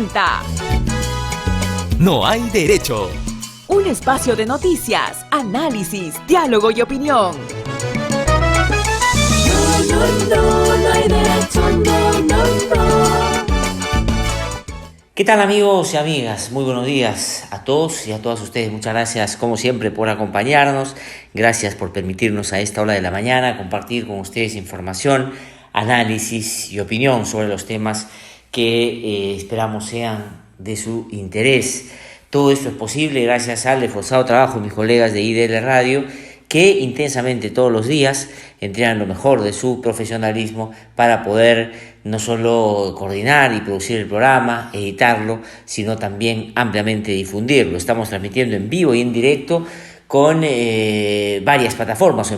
presenta No hay derecho. un espacio de noticias, análisis, diálogo y opinión. No hay derecho, no. ¿Qué tal, amigos y amigas? Muy buenos días a todos y a todas ustedes. Muchas gracias, como siempre, por acompañarnos. Gracias por permitirnos a esta hora de la mañana compartir con ustedes información, análisis y opinión sobre los temas que esperamos sean de su interés. Todo esto es posible gracias al esforzado trabajo de mis colegas de IDL Radio, que intensamente todos los días entrenan lo mejor de su profesionalismo para poder no solo coordinar y producir el programa, editarlo, sino también ampliamente difundirlo. Estamos transmitiendo en vivo y en directo con varias plataformas.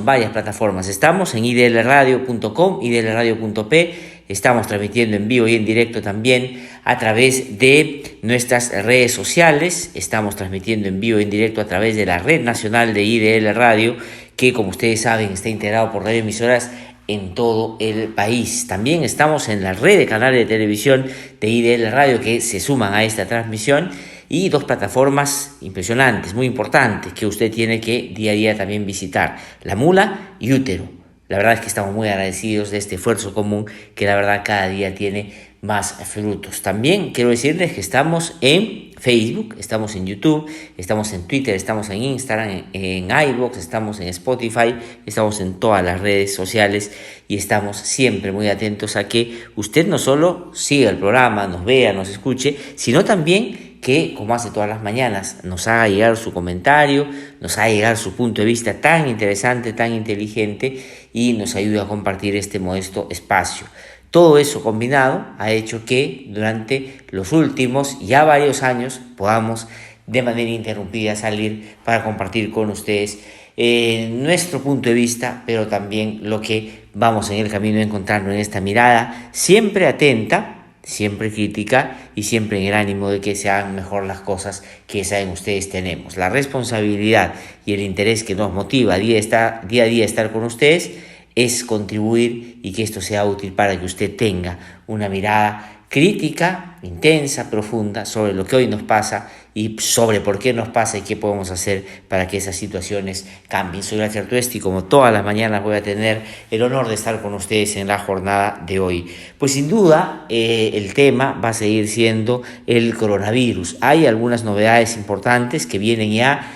Estamos en idlradio.com, idlradio.p. Estamos transmitiendo en vivo y en directo también a través de nuestras redes sociales. Estamos transmitiendo en vivo y en directo a través de la Red Nacional de IDL Radio, que, como ustedes saben, está integrado por radioemisoras en todo el país. También estamos en la red de canales de televisión de IDL Radio que se suman a esta transmisión, y dos plataformas impresionantes, muy importantes, que usted tiene que día a día también visitar: La Mula y Útero. La verdad es que estamos muy agradecidos de este esfuerzo común que la verdad cada día tiene más frutos. También quiero decirles que estamos en Facebook, estamos en YouTube, estamos en Twitter, estamos en Instagram, en iVoox, estamos en Spotify, estamos en todas las redes sociales y estamos siempre muy atentos a que usted no solo siga el programa, nos vea, nos escuche, sino también que, como hace todas las mañanas, nos haga llegar su comentario, nos haga llegar su punto de vista tan interesante, tan inteligente, y nos ayude a compartir este modesto espacio. Todo eso combinado ha hecho que durante los últimos ya varios años podamos de manera ininterrumpida salir para compartir con ustedes nuestro punto de vista, pero también lo que vamos en el camino encontrando en esta mirada siempre atenta, siempre crítica y siempre en el ánimo de que se hagan mejor las cosas que saben ustedes tenemos. La responsabilidad y el interés que nos motiva día a día estar con ustedes es contribuir y que esto sea útil para que usted tenga una mirada crítica, intensa, profunda sobre lo que hoy nos pasa y sobre por qué nos pasa y qué podemos hacer para que esas situaciones cambien. Soy Graciela Artuesti y como todas las mañanas voy a tener el honor de estar con ustedes en la jornada de hoy. Pues sin duda el tema va a seguir siendo el coronavirus. Hay algunas novedades importantes que vienen ya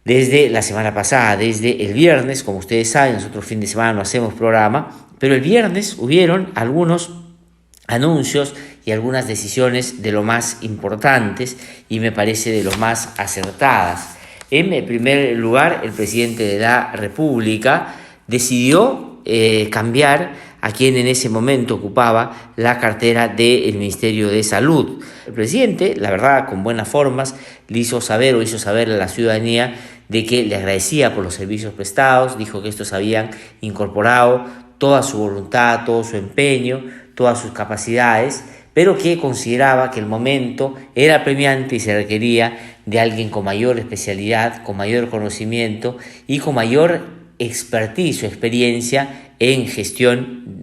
desde la semana pasada, desde el viernes. Como ustedes saben, nosotros fin de semana no hacemos programa, pero el viernes hubieron algunos anuncios y algunas decisiones de lo más importantes y me parece de lo más acertadas. En primer lugar, el presidente de la República decidió cambiar a quien en ese momento ocupaba la cartera del Ministerio de Salud. El presidente, la verdad, con buenas formas, hizo saber a la ciudadanía de que le agradecía por los servicios prestados. Dijo que estos habían incorporado toda su voluntad, todo su empeño, todas sus capacidades, pero que consideraba que el momento era apremiante y se requería de alguien con mayor especialidad, con mayor conocimiento y con mayor expertise o experiencia en gestión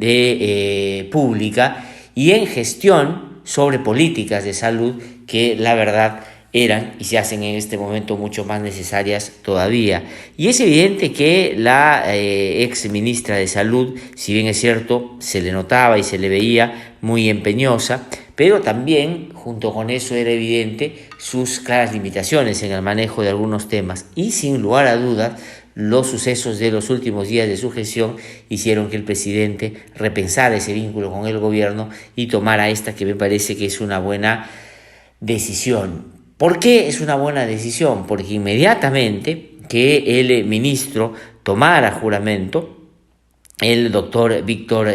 pública y en gestión sobre políticas de salud, que la verdad eran y se hacen en este momento mucho más necesarias todavía. Y es evidente que la ex ministra de Salud, si bien es cierto, se le notaba y se le veía muy empeñosa, pero también junto con eso era evidente sus claras limitaciones en el manejo de algunos temas, y sin lugar a dudas los sucesos de los últimos días de su gestión hicieron que el presidente repensara ese vínculo con el gobierno y tomara esta que me parece que es una buena decisión. ¿Por qué es una buena decisión? Porque inmediatamente que el ministro tomara juramento, el doctor Víctor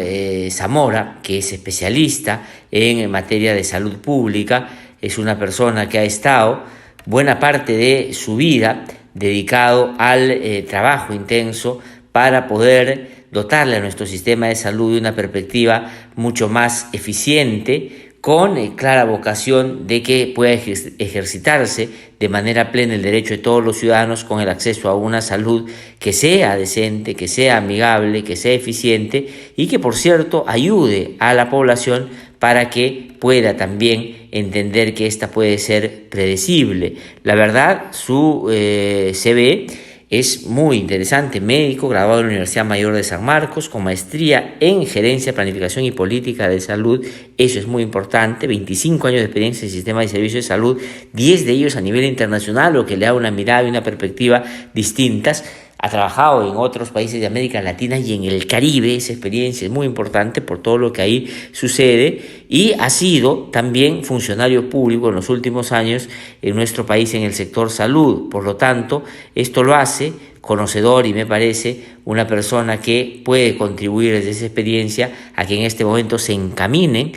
Zamora, que es especialista en materia de salud pública, es una persona que ha estado buena parte de su vida dedicado al trabajo intenso para poder dotarle a nuestro sistema de salud de una perspectiva mucho más eficiente, con clara vocación de que pueda ejercitarse de manera plena el derecho de todos los ciudadanos con el acceso a una salud que sea decente, que sea amigable, que sea eficiente y que, por cierto, ayude a la población para que pueda también entender que esta puede ser predecible. La verdad, su CV es muy interesante, médico, graduado en la Universidad Mayor de San Marcos, con maestría en Gerencia, Planificación y Política de Salud. Eso es muy importante, 25 años de experiencia en sistemas y servicios de salud, 10 de ellos a nivel internacional, lo que le da una mirada y una perspectiva distintas. Ha trabajado en otros países de América Latina y en el Caribe. Esa experiencia es muy importante por todo lo que ahí sucede, y ha sido también funcionario público en los últimos años en nuestro país en el sector salud. Por lo tanto, esto lo hace conocedor y me parece una persona que puede contribuir desde esa experiencia a que en este momento se encaminen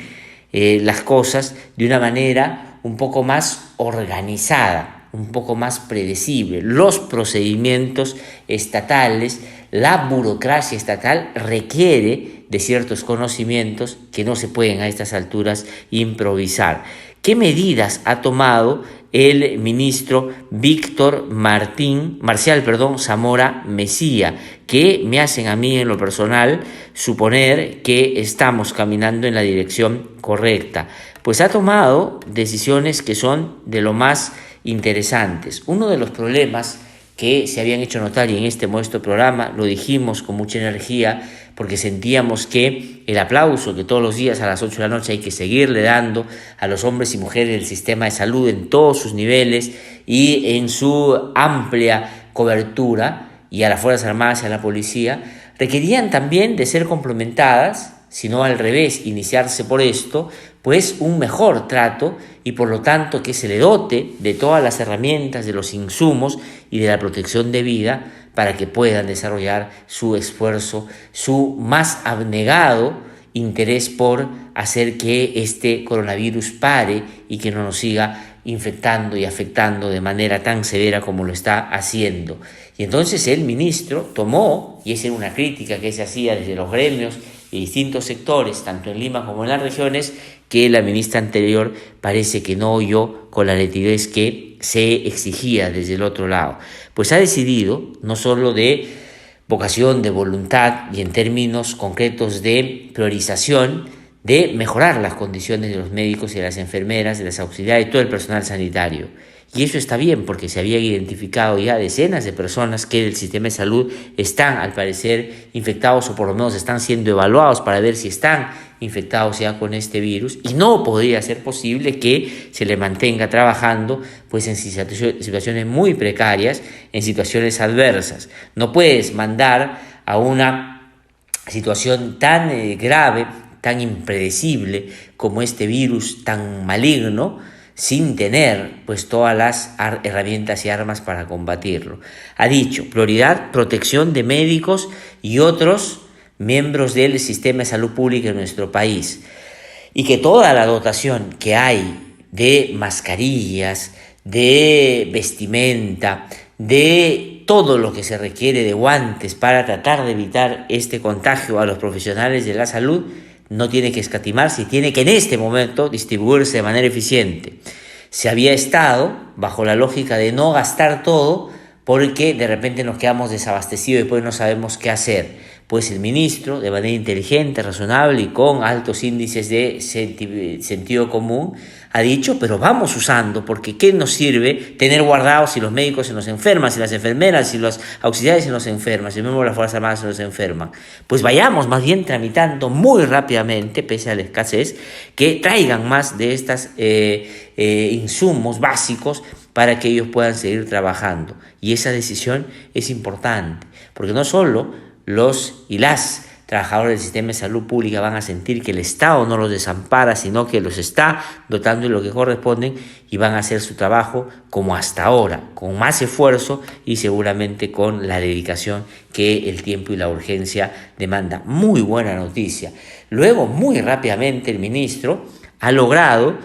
las cosas de una manera un poco más organizada, un poco más predecible. Los procedimientos estatales, la burocracia estatal requiere de ciertos conocimientos que no se pueden a estas alturas improvisar. ¿Qué medidas ha tomado el ministro Víctor Marcial Zamora Mesía, que me hacen a mí en lo personal suponer que estamos caminando en la dirección correcta? Pues ha tomado decisiones que son de lo más interesantes. Uno de los problemas que se habían hecho notar, y en este modesto programa lo dijimos con mucha energía, porque sentíamos que el aplauso que todos los días a las 8 de la noche hay que seguirle dando a los hombres y mujeres del sistema de salud en todos sus niveles y en su amplia cobertura, y a las Fuerzas Armadas y a la policía, requerían también de ser complementadas, si no al revés, iniciarse por esto, pues un mejor trato, y por lo tanto que se le dote de todas las herramientas, de los insumos y de la protección de vida para que puedan desarrollar su esfuerzo, su más abnegado interés por hacer que este coronavirus pare y que no nos siga infectando y afectando de manera tan severa como lo está haciendo. Y entonces el ministro tomó, y esa era una crítica que se hacía desde los gremios y distintos sectores, tanto en Lima como en las regiones, que la ministra anterior parece que no oyó con la nitidez que se exigía desde el otro lado. Pues ha decidido, no solo de vocación, de voluntad y en términos concretos de priorización, de mejorar las condiciones de los médicos y de las enfermeras, de las auxiliares y todo el personal sanitario. Y eso está bien, porque se habían identificado ya decenas de personas que del sistema de salud están, al parecer, infectados, o por lo menos están siendo evaluados para ver si están infectados ya con este virus, y no podría ser posible que se le mantenga trabajando pues en situaciones muy precarias, en situaciones adversas. No puedes mandar a una situación tan grave, tan impredecible como este virus tan maligno, sin tener pues todas las herramientas y armas para combatirlo. Ha dicho, prioridad, protección de médicos y otros miembros del sistema de salud pública en nuestro país, y que toda la dotación que hay de mascarillas, de vestimenta, de todo lo que se requiere de guantes para tratar de evitar este contagio a los profesionales de la salud, no tiene que escatimarse y tiene que en este momento distribuirse de manera eficiente. Se había estado bajo la lógica de no gastar todo porque de repente nos quedamos desabastecidos y después no sabemos qué hacer. Pues el ministro, de manera inteligente, razonable y con altos índices de sentido común, ha dicho, pero vamos usando, porque ¿qué nos sirve tener guardados si los médicos se nos enferman, si las enfermeras, si los auxiliares se nos enferman, si el miembro de las Fuerzas Armadas se nos enferman? Pues vayamos más bien tramitando muy rápidamente, pese a la escasez, que traigan más de estos insumos básicos para que ellos puedan seguir trabajando. Y esa decisión es importante, porque no solo los y las trabajadores del sistema de salud pública van a sentir que el Estado no los desampara, sino que los está dotando de lo que corresponden, y van a hacer su trabajo como hasta ahora, con más esfuerzo y seguramente con la dedicación que el tiempo y la urgencia demanda. Muy buena noticia. Luego, muy rápidamente, el ministro ha logrado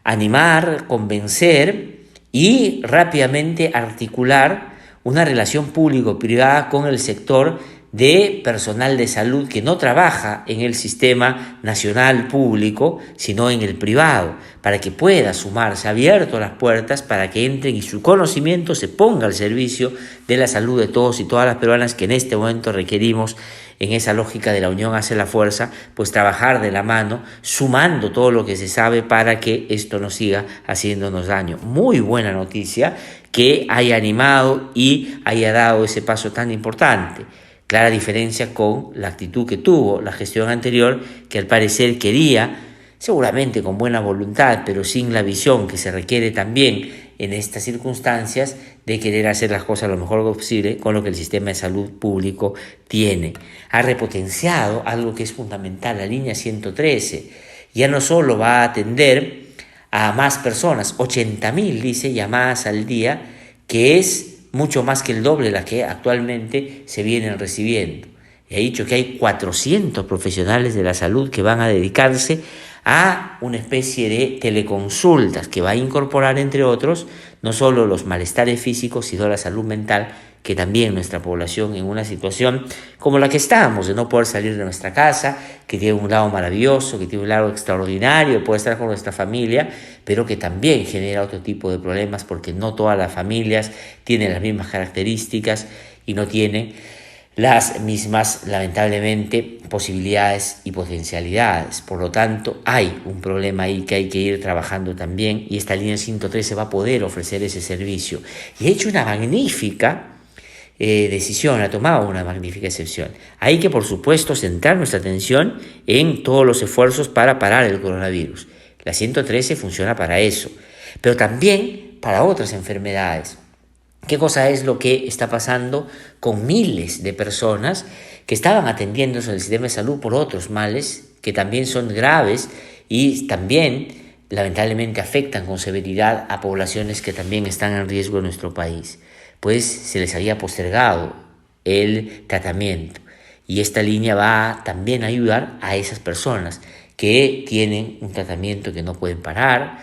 animar, convencer y rápidamente articular una relación público-privada con el sector de personal de salud que no trabaja en el sistema nacional público, sino en el privado, para que pueda sumarse. Ha abierto las puertas para que entren y su conocimiento se ponga al servicio de la salud de todos y todas las peruanas que en este momento requerimos, en esa lógica de la unión hace la fuerza, pues trabajar de la mano, sumando todo lo que se sabe para que esto no siga haciéndonos daño. Muy buena noticia que haya animado y haya dado ese paso tan importante. Clara diferencia con la actitud que tuvo la gestión anterior, que al parecer quería, seguramente con buena voluntad, pero sin la visión que se requiere también en estas circunstancias, de querer hacer las cosas lo mejor posible con lo que el sistema de salud público tiene. Ha repotenciado algo que es fundamental, la línea 113. Ya no solo va a atender a más personas, 80.000, dice, llamadas al día, que es mucho más que el doble de las que actualmente se vienen recibiendo. He dicho que hay 400 profesionales de la salud que van a dedicarse a una especie de teleconsultas que va a incorporar, entre otros, no solo los malestares físicos, sino la salud mental, que también nuestra población en una situación como la que estamos, de no poder salir de nuestra casa, que tiene un lado maravilloso, que tiene un lado extraordinario, puede estar con nuestra familia, pero que también genera otro tipo de problemas porque no todas las familias tienen las mismas características y no tienen las mismas, lamentablemente, posibilidades y potencialidades. Por lo tanto, hay un problema ahí que hay que ir trabajando también, y esta línea 113 va a poder ofrecer ese servicio. Y ha hecho una magnífica decisión, ha tomado una magnífica excepción. Hay que, por supuesto, centrar nuestra atención en todos los esfuerzos para parar el coronavirus. La 113 funciona para eso, pero también para otras enfermedades. ¿Qué cosa es lo que está pasando con miles de personas que estaban atendiéndose en el sistema de salud por otros males que también son graves y también lamentablemente afectan con severidad a poblaciones que también están en riesgo en nuestro país? Pues se les había postergado el tratamiento, y esta línea va también a ayudar a esas personas que tienen un tratamiento que no pueden parar,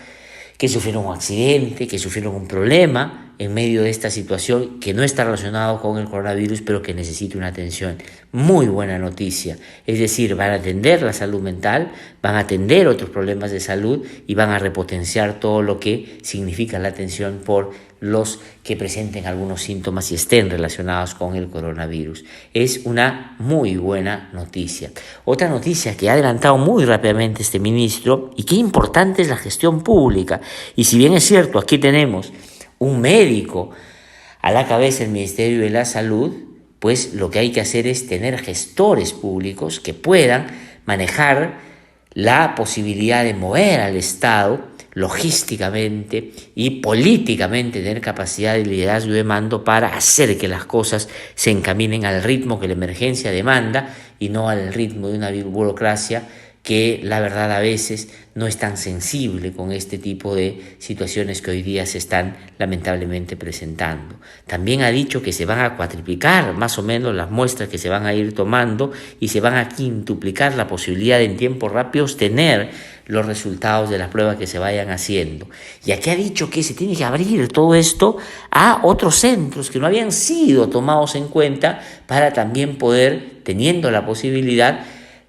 que sufrieron un accidente, que sufrieron un problema en medio de esta situación que no está relacionado con el coronavirus, pero que necesita una atención. Muy buena noticia. Es decir, van a atender la salud mental, van a atender otros problemas de salud y van a repotenciar todo lo que significa la atención por los que presenten algunos síntomas y estén relacionados con el coronavirus. Es una muy buena noticia. Otra noticia que ha adelantado muy rápidamente este ministro, y qué importante es la gestión pública. Y si bien es cierto, aquí tenemos un médico a la cabeza del Ministerio de la Salud, pues lo que hay que hacer es tener gestores públicos que puedan manejar la posibilidad de mover al Estado logísticamente y políticamente, tener capacidad de liderazgo y de mando para hacer que las cosas se encaminen al ritmo que la emergencia demanda y no al ritmo de una burocracia que la verdad a veces no es tan sensible con este tipo de situaciones que hoy día se están lamentablemente presentando. También ha dicho que se van a cuatriplicar más o menos las muestras que se van a ir tomando y se van a quintuplicar la posibilidad de en tiempos rápidos tener los resultados de las pruebas que se vayan haciendo. Y aquí ha dicho que se tiene que abrir todo esto a otros centros que no habían sido tomados en cuenta para también poder, teniendo la posibilidad,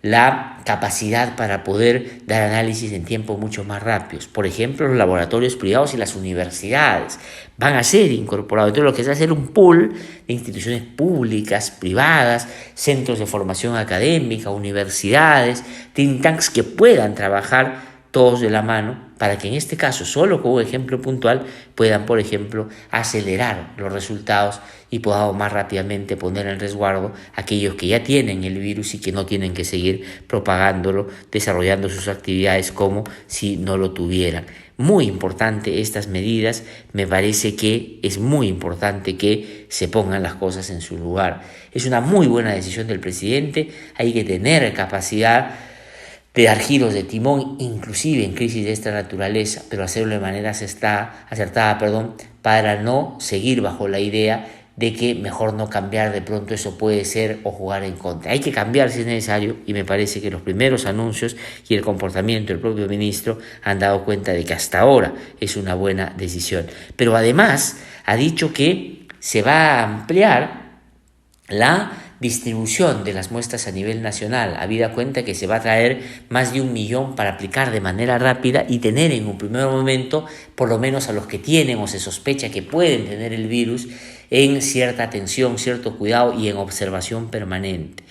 la capacidad para poder dar análisis en tiempos mucho más rápidos. Por ejemplo, los laboratorios privados y las universidades van a ser incorporados. Entonces, lo que es hacer un pool de instituciones públicas, privadas, centros de formación académica, universidades, think tanks que puedan trabajar todos de la mano para que en este caso, solo con un ejemplo puntual, puedan, por ejemplo, acelerar los resultados y podamos más rápidamente poner en resguardo a aquellos que ya tienen el virus y que no tienen que seguir propagándolo, desarrollando sus actividades como si no lo tuvieran. Muy importante estas medidas, me parece que es muy importante que se pongan las cosas en su lugar. Es una muy buena decisión del presidente, hay que tener capacidad de dar giros de timón, inclusive en crisis de esta naturaleza, pero hacerlo de manera acertada, para no seguir bajo la idea de que mejor no cambiar, de pronto eso puede ser o jugar en contra. Hay que cambiar si es necesario, y me parece que los primeros anuncios y el comportamiento del propio ministro han dado cuenta de que hasta ahora es una buena decisión. Pero además ha dicho que se va a ampliar la distribución de las muestras a nivel nacional, habida cuenta que se va a traer más de 1 millón para aplicar de manera rápida y tener en un primer momento, por lo menos a los que tienen o se sospecha que pueden tener el virus, en cierta atención, cierto cuidado y en observación permanente.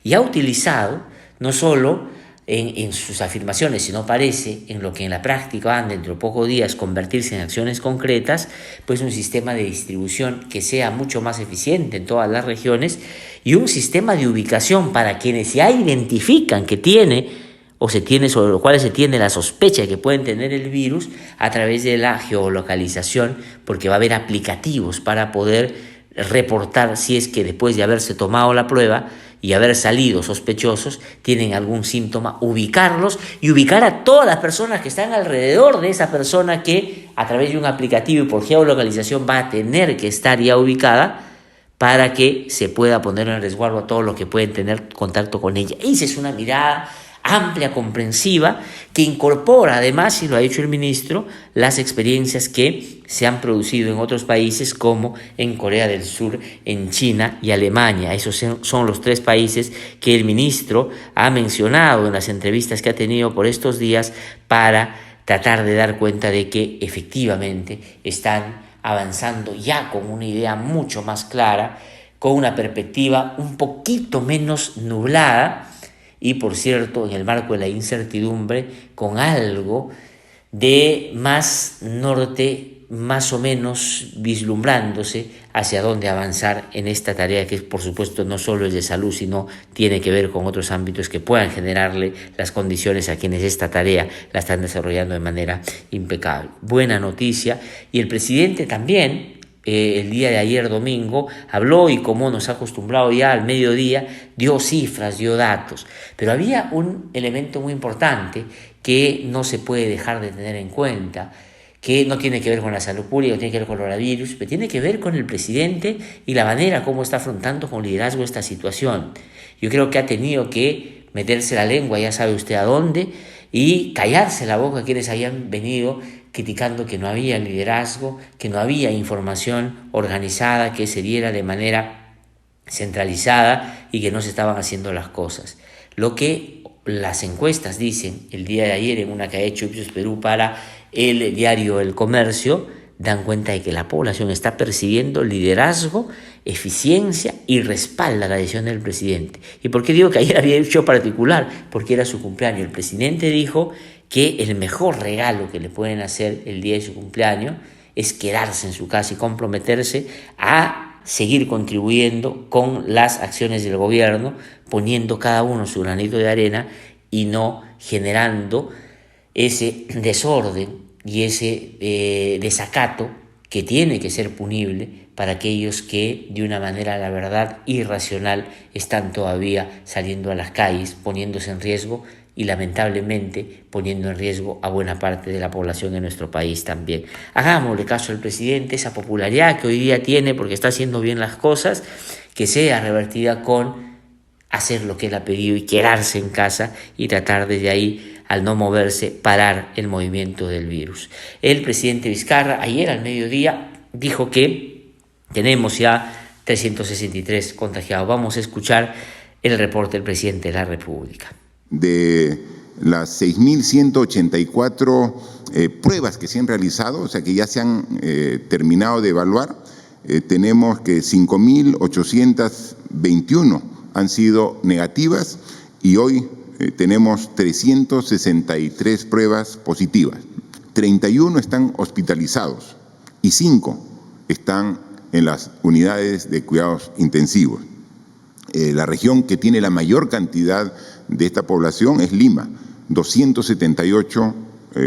Y ha utilizado no solo en sus afirmaciones, sino parece en lo que en la práctica van dentro de pocos días convertirse en acciones concretas, pues un sistema de distribución que sea mucho más eficiente en todas las regiones y un sistema de ubicación para quienes ya identifican que tiene o se tiene, sobre los cuales se tiene la sospecha de que pueden tener el virus, a través de la geolocalización, porque va a haber aplicativos para poder reportar si es que después de haberse tomado la prueba y haber salido sospechosos, tienen algún síntoma, ubicarlos y ubicar a todas las personas que están alrededor de esa persona que a través de un aplicativo y por geolocalización va a tener que estar ya ubicada para que se pueda poner en resguardo a todos los que pueden tener contacto con ella. Esa es una mirada amplia, comprensiva, que incorpora además, y lo ha dicho el ministro, las experiencias que se han producido en otros países como en Corea del Sur, en China y Alemania. Esos son los 3 países que el ministro ha mencionado en las entrevistas que ha tenido por estos días para tratar de dar cuenta de que efectivamente están avanzando ya con una idea mucho más clara, con una perspectiva un poquito menos nublada, y por cierto, en el marco de la incertidumbre, con algo de más norte, más o menos vislumbrándose hacia dónde avanzar en esta tarea que por supuesto no solo es de salud, sino tiene que ver con otros ámbitos que puedan generarle las condiciones a quienes esta tarea la están desarrollando de manera impecable. Buena noticia. Y el presidente también, el día de ayer domingo, habló y como nos ha acostumbrado ya al mediodía, dio cifras, dio datos. Pero había un elemento muy importante que no se puede dejar de tener en cuenta, que no tiene que ver con la salud pública, no tiene que ver con el coronavirus, pero tiene que ver con el presidente y la manera como está afrontando con liderazgo esta situación. Yo creo que ha tenido que meterse la lengua, ya sabe usted a dónde, y callarse la boca a quienes habían venido criticando que no había liderazgo, que no había información organizada, que se diera de manera centralizada y que no se estaban haciendo las cosas. Lo que las encuestas dicen el día de ayer en una que ha hecho Ipsos Perú para el diario El Comercio, dan cuenta de que la población está percibiendo liderazgo, eficiencia y respalda la decisión del presidente. ¿Y por qué digo que ayer había hecho particular? Porque era su cumpleaños. El presidente dijo que el mejor regalo que le pueden hacer el día de su cumpleaños es quedarse en su casa y comprometerse a seguir contribuyendo con las acciones del gobierno, poniendo cada uno su granito de arena y no generando ese desorden y ese desacato que tiene que ser punible para aquellos que de una manera, la verdad, irracional están todavía saliendo a las calles, poniéndose en riesgo y lamentablemente poniendo en riesgo a buena parte de la población en nuestro país también. Hagámosle caso al presidente, esa popularidad que hoy día tiene porque está haciendo bien las cosas, que sea revertida con hacer lo que él ha pedido y quedarse en casa y tratar desde ahí, al no moverse, parar el movimiento del virus. El presidente Vizcarra ayer al mediodía dijo que tenemos ya 363 contagiados. Vamos a escuchar el reporte del presidente de la República. De las 6.184 pruebas que se han realizado, o sea que ya se han terminado de evaluar, tenemos que 5.821 han sido negativas y hoy tenemos 363 pruebas positivas. 31 están hospitalizados y 5 están en las unidades de cuidados intensivos. La región que tiene la mayor cantidad de esta población es Lima, 278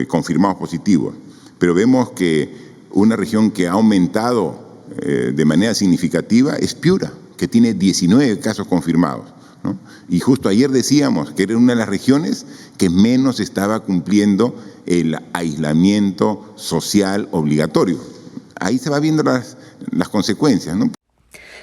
confirmados positivos. Pero vemos que una región que ha aumentado de manera significativa es Piura, que tiene 19 casos confirmados, ¿no? Y justo ayer decíamos que era una de las regiones que menos estaba cumpliendo el aislamiento social obligatorio. Ahí se va viendo las consecuencias, ¿no?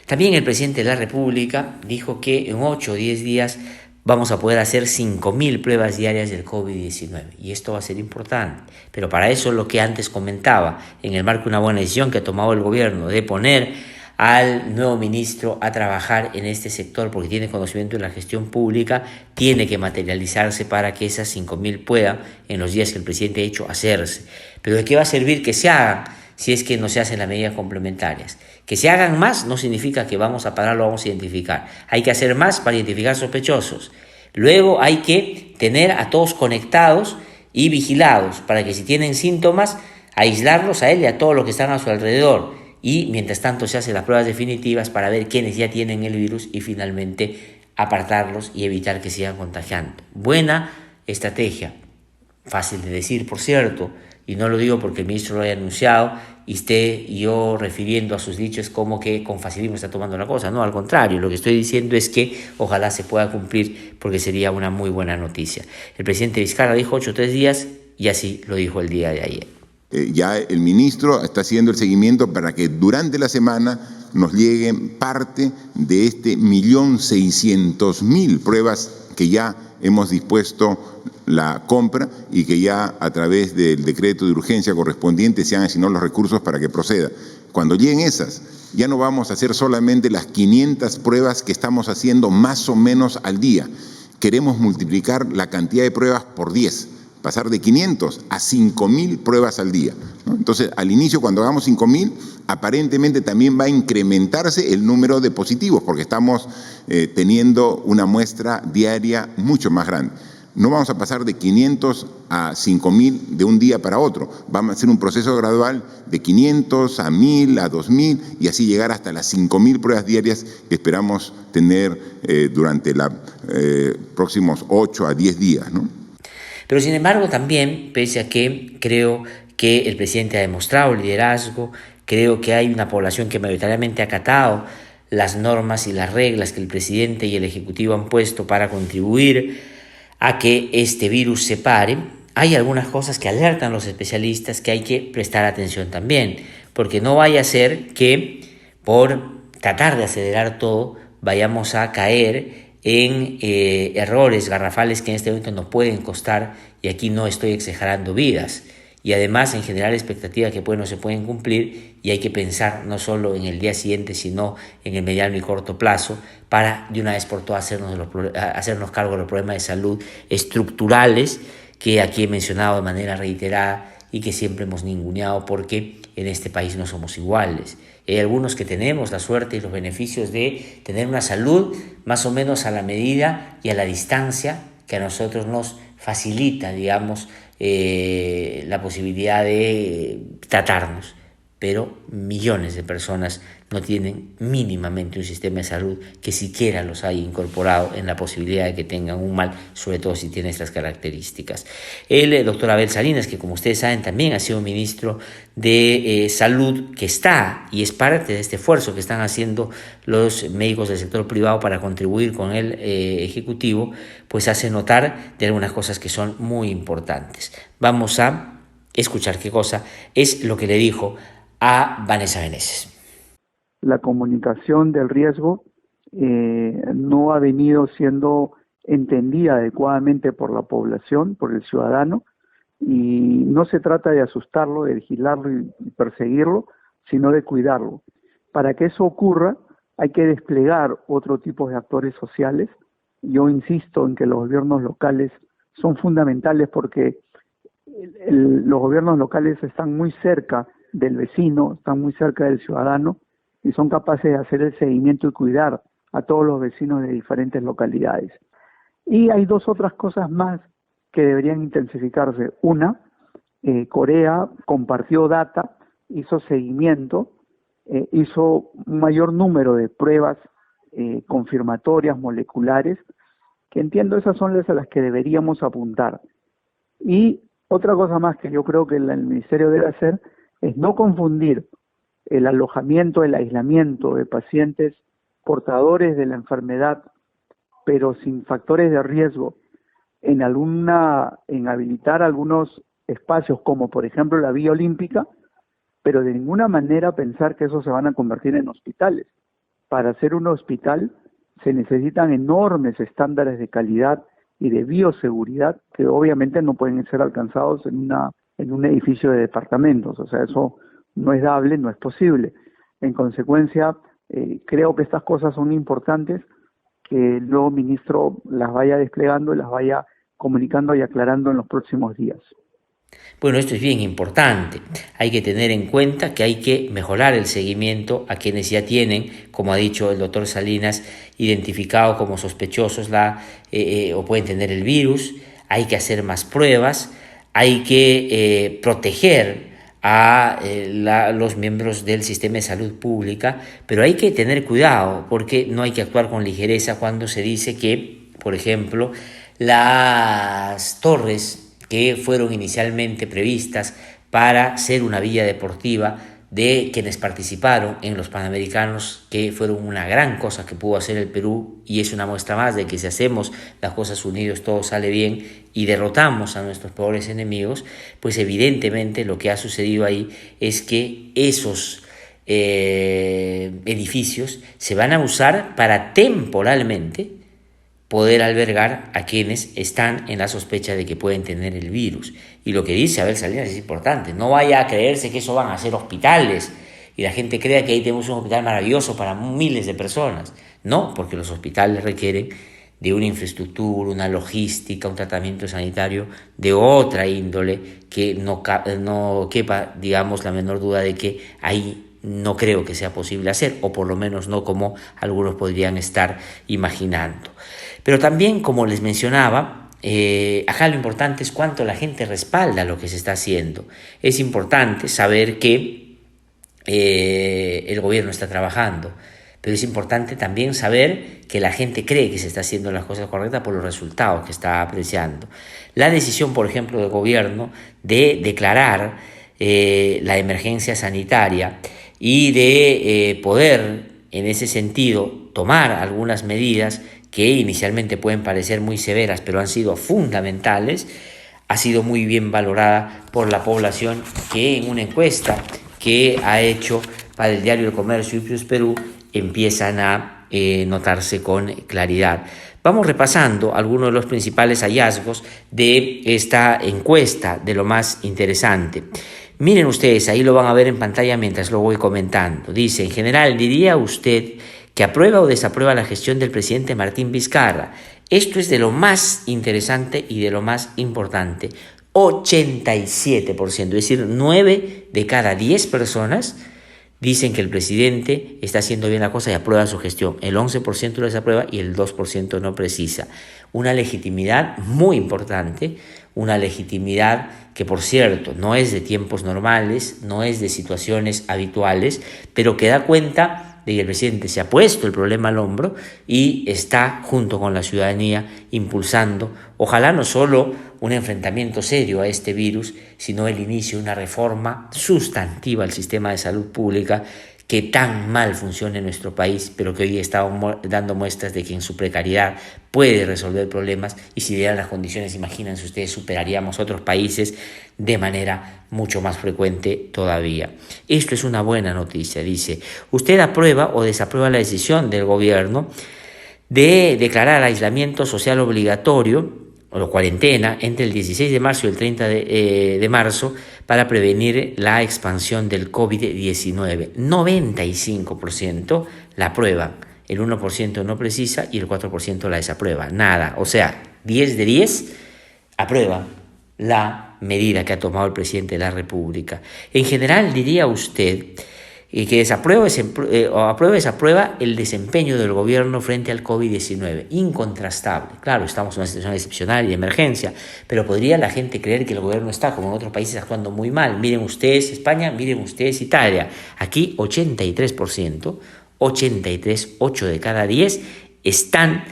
También el presidente de la República dijo que en 8 o 10 días vamos a poder hacer 5.000 pruebas diarias del COVID-19 y esto va a ser importante. Pero para eso lo que antes comentaba, en el marco de una buena decisión que ha tomado el gobierno de poner al nuevo ministro a trabajar en este sector porque tiene conocimiento de la gestión pública, tiene que materializarse para que esas 5.000 puedan, en los días que el presidente ha hecho, hacerse. Pero ¿de qué va a servir que se hagan si es que no se hacen las medidas complementarias? Que se hagan más no significa que vamos a parar, lo vamos a identificar. Hay que hacer más para identificar sospechosos. Luego hay que tener a todos conectados y vigilados para que si tienen síntomas, aislarlos a él y a todos los que están a su alrededor. Y mientras tanto se hacen las pruebas definitivas para ver quiénes ya tienen el virus y finalmente apartarlos y evitar que sigan contagiando. Buena estrategia, fácil de decir, por cierto, y no lo digo porque el ministro lo haya anunciado y esté yo refiriendo a sus dichos como que con facilismo está tomando la cosa. No, al contrario, lo que estoy diciendo es que ojalá se pueda cumplir porque sería una muy buena noticia. El presidente Vizcarra dijo 8 o 3 días y así lo dijo el día de ayer. Ya el ministro está haciendo el seguimiento para que durante la semana nos lleguen parte de este 1.600.000 pruebas que ya hemos dispuesto la compra y que ya a través del decreto de urgencia correspondiente se han asignado los recursos para que proceda. Cuando lleguen esas, ya no vamos a hacer solamente las 500 pruebas que estamos haciendo más o menos al día. Queremos multiplicar la cantidad de pruebas por 10. Pasar de 500 a 5.000 pruebas al día, ¿no? Entonces, al inicio, cuando hagamos 5.000, aparentemente también va a incrementarse el número de positivos, porque estamos teniendo una muestra diaria mucho más grande. No vamos a pasar de 500 a 5.000 de un día para otro. Vamos a hacer un proceso gradual de 500 a 1.000, a 2.000 y así llegar hasta las 5.000 pruebas diarias que esperamos tener durante los próximos 8 a 10 días, ¿no? Pero sin embargo también, pese a que creo que el presidente ha demostrado liderazgo, creo que hay una población que mayoritariamente ha acatado las normas y las reglas que el presidente y el Ejecutivo han puesto para contribuir a que este virus se pare, hay algunas cosas que alertan a los especialistas que hay que prestar atención también, porque no vaya a ser que por tratar de acelerar todo vayamos a caer en errores garrafales que en este momento nos pueden costar, y aquí no estoy exagerando, vidas, y además en general expectativas que no se pueden cumplir, y hay que pensar no solo en el día siguiente sino en el mediano y corto plazo para de una vez por todas hacernos cargo de los problemas de salud estructurales que aquí he mencionado de manera reiterada y que siempre hemos ninguneado porque en este país no somos iguales. Hay algunos que tenemos la suerte y los beneficios de tener una salud más o menos a la medida y a la distancia que a nosotros nos facilita, digamos, la posibilidad de tratarnos. Pero millones de personas no tienen mínimamente un sistema de salud que siquiera los haya incorporado en la posibilidad de que tengan un mal, sobre todo si tiene estas características. El doctor Abel Salinas, que como ustedes saben también ha sido ministro de Salud, que está y es parte de este esfuerzo que están haciendo los médicos del sector privado para contribuir con el Ejecutivo, pues hace notar de algunas cosas que son muy importantes. Vamos a escuchar qué cosa es lo que le dijo a Vanessa Meneses. La comunicación del riesgo no ha venido siendo entendida adecuadamente por la población, por el ciudadano, y no se trata de asustarlo, de vigilarlo y perseguirlo, sino de cuidarlo. Para que eso ocurra, hay que desplegar otro tipo de actores sociales. Yo insisto en que los gobiernos locales son fundamentales porque los gobiernos locales están muy cerca del vecino, están muy cerca del ciudadano y son capaces de hacer el seguimiento y cuidar a todos los vecinos de diferentes localidades. Y hay dos otras cosas más que deberían intensificarse. Una, Corea compartió data, hizo seguimiento, hizo un mayor número de pruebas confirmatorias, moleculares, que entiendo esas son las a las que deberíamos apuntar. Y otra cosa más que yo creo que el Ministerio debe hacer es no confundir el alojamiento, el aislamiento de pacientes portadores de la enfermedad, pero sin factores de riesgo, en habilitar algunos espacios como por ejemplo la Villa Olímpica, pero de ninguna manera pensar que esos se van a convertir en hospitales. Para hacer un hospital se necesitan enormes estándares de calidad y de bioseguridad que obviamente no pueden ser alcanzados en un edificio de departamentos. O sea, eso no es dable, no es posible. En consecuencia, Creo que estas cosas son importantes, que el nuevo ministro las vaya desplegando y las vaya comunicando y aclarando en los próximos días. Bueno, esto es bien importante. Hay que tener en cuenta que hay que mejorar el seguimiento a quienes ya tienen, como ha dicho el doctor Salinas, identificado como sospechosos o pueden tener el virus. Hay que hacer más pruebas, hay que proteger a los miembros del sistema de salud pública, pero hay que tener cuidado porque no hay que actuar con ligereza cuando se dice que, por ejemplo, las torres que fueron inicialmente previstas para ser una villa deportiva de quienes participaron en los Panamericanos, que fueron una gran cosa que pudo hacer el Perú, y es una muestra más de que si hacemos las cosas unidos todo sale bien y derrotamos a nuestros peores enemigos, pues evidentemente lo que ha sucedido ahí es que esos edificios se van a usar para temporalmente poder albergar a quienes están en la sospecha de que pueden tener el virus. Y lo que dice Abel Salinas es importante, no vaya a creerse que eso van a ser hospitales y la gente crea que ahí tenemos un hospital maravilloso para miles de personas. No, porque los hospitales requieren de una infraestructura, una logística, un tratamiento sanitario de otra índole que no quepa, digamos, la menor duda de que ahí no creo que sea posible hacer, o por lo menos no como algunos podrían estar imaginando. Pero también, como les mencionaba, acá lo importante es cuánto la gente respalda lo que se está haciendo. Es importante saber que el gobierno está trabajando, pero es importante también saber que la gente cree que se está haciendo las cosas correctas por los resultados que está apreciando. La decisión, por ejemplo, del gobierno de declarar la emergencia sanitaria y de poder, en ese sentido, tomar algunas medidas que inicialmente pueden parecer muy severas, pero han sido fundamentales, ha sido muy bien valorada por la población, que en una encuesta que ha hecho para el diario El Comercio y Plus Perú empiezan a notarse con claridad. Vamos repasando algunos de los principales hallazgos de esta encuesta, de lo más interesante. Miren ustedes, ahí lo van a ver en pantalla mientras lo voy comentando. Dice, en general, ¿diría usted que aprueba o desaprueba la gestión del presidente Martín Vizcarra? Esto es de lo más interesante y de lo más importante. 87%, es decir, 9 de cada 10 personas dicen que el presidente está haciendo bien la cosa y aprueba su gestión. El 11% lo desaprueba y el 2% no precisa. Una legitimidad muy importante, una legitimidad que, por cierto, no es de tiempos normales, no es de situaciones habituales, pero que da cuenta de que el presidente se ha puesto el problema al hombro y está junto con la ciudadanía impulsando, ojalá no solo un enfrentamiento serio a este virus, sino el inicio de una reforma sustantiva al sistema de salud pública que tan mal funciona en nuestro país, pero que hoy está dando muestras de que en su precariedad puede resolver problemas, y si dieran las condiciones, imagínense ustedes, superaríamos otros países de manera mucho más frecuente todavía. Esto es una buena noticia, dice. ¿Usted aprueba o desaprueba la decisión del gobierno de declarar aislamiento social obligatorio o cuarentena entre el 16 de marzo y el 30 de marzo para prevenir la expansión del COVID-19? 95% la aprueban, el 1% no precisa y el 4% la desaprueba. Nada, o sea, 10 de 10 aprueban la medida que ha tomado el presidente de la República. En general, diría usted que desaprueba o desaprueba el desempeño del gobierno frente al COVID-19. Incontrastable. Claro, estamos en una situación excepcional y de emergencia, pero podría la gente creer que el gobierno está, como en otros países, actuando muy mal. Miren ustedes España, miren ustedes Italia. Aquí 83%, 8 de cada 10 están